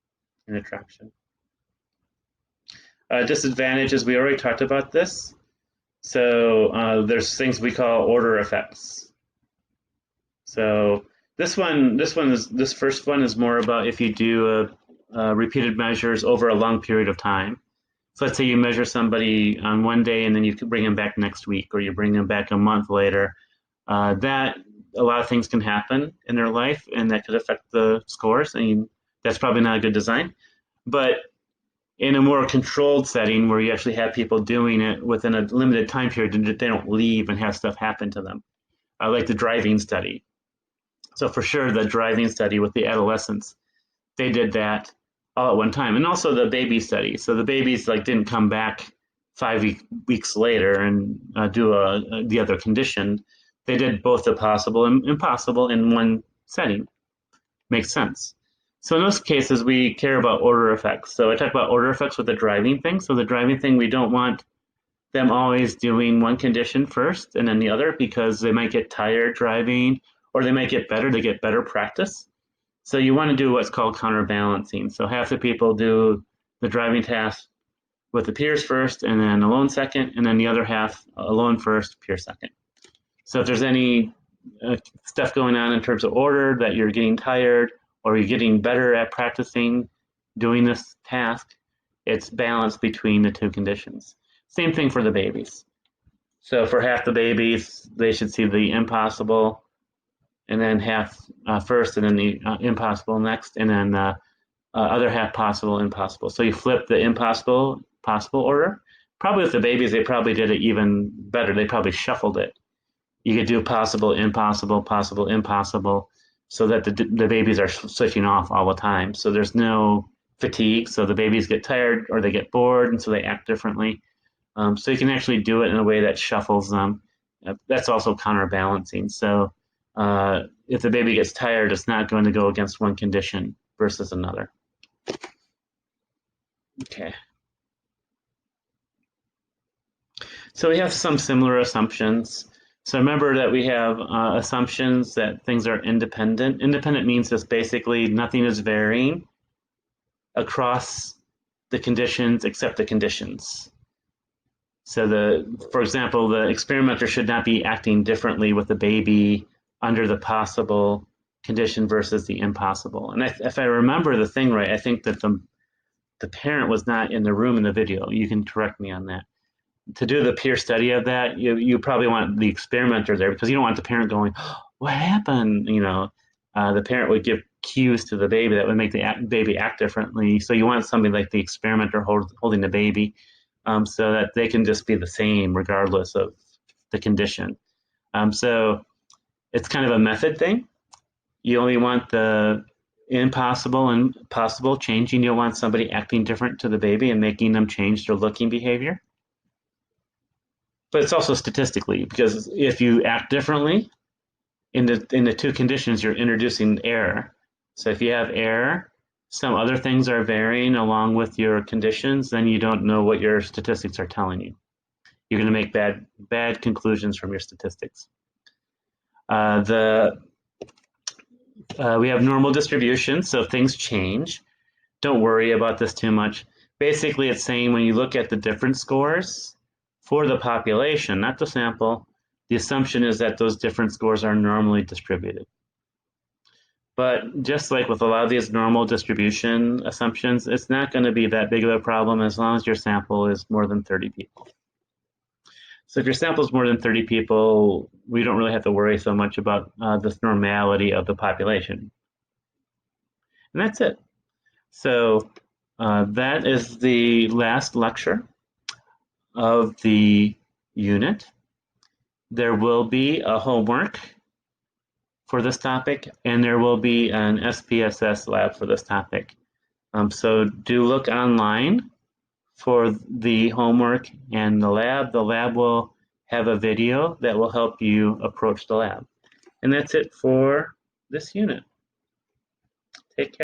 in attraction. Disadvantages, we already talked about this. So there's things we call order effects. So this first one is more about if you do repeated measures over a long period of time. So let's say you measure somebody on one day and then you could bring them back next week, or you bring them back a month later. That a lot of things can happen in their life, and that could affect the scores. I mean, that's probably not a good design. But in a more controlled setting where you actually have people doing it within a limited time period, and they don't leave and have stuff happen to them, like the driving study. So for sure, the driving study with the adolescents, they did that all at one time, and also the baby study. So the babies didn't come back 5 weeks later and do the other condition. They did both the possible and impossible in one setting. Makes sense. So in those cases, we care about order effects. So I talk about order effects with the driving thing. So the driving thing, we don't want them always doing one condition first and then the other, because they might get tired driving, or they might get better, they get better practice. So you want to do what's called counterbalancing. So half the people do the driving task with the peers first and then alone second, and then the other half alone first, peer second. So if there's any stuff going on in terms of order that you're getting tired or you're getting better at practicing doing this task, it's balanced between the two conditions. Same thing for the babies. So for half the babies, they should see the impossible, and then half first, and then the impossible next, and then other half possible, impossible. So you flip the impossible, possible order. Probably with the babies, they probably did it even better. They probably shuffled it. You could do possible, impossible, possible, impossible, so that the babies are switching off all the time. So there's no fatigue. So the babies get tired or they get bored, and so they act differently. So you can actually do it in a way that shuffles them. That's also counterbalancing. So if the baby gets tired, it's not going to go against one condition versus another. Okay. So we have some similar assumptions. So remember that we have assumptions that things are independent. Independent means just basically nothing is varying across the conditions except the conditions. So for example, the experimenter should not be acting differently with the baby under the possible condition versus the impossible. And if I remember the thing right, I think that the parent was not in the room in the video. You can correct me on that. To do the peer study of that, you probably want the experimenter there because you don't want the parent going, oh, "What happened?" The parent would give cues to the baby that would make the baby act differently. So you want somebody like the experimenter holding the baby, so that they can just be the same regardless of the condition. So it's kind of a method thing. You only want the impossible and possible changing. You don't want somebody acting different to the baby and making them change their looking behavior. But it's also statistically, because if you act differently in the two conditions, you're introducing error. So if you have error, some other things are varying along with your conditions, then you don't know what your statistics are telling you. You're going to make bad conclusions from your statistics. We have normal distribution, so things change. Don't worry about this too much. Basically, it's saying when you look at the different scores for the population, not the sample, the assumption is that those different scores are normally distributed. But just like with a lot of these normal distribution assumptions, it's not going to be that big of a problem as long as your sample is more than 30 people. So if your sample is more than 30 people, we don't really have to worry so much about this normality of the population. And that's it. So that is the last lecture of the unit. There will be a homework for this topic, and there will be an SPSS lab for this topic. So do look online for the homework and the lab. The lab will have a video that will help you approach the lab. And that's it for this unit. Take care.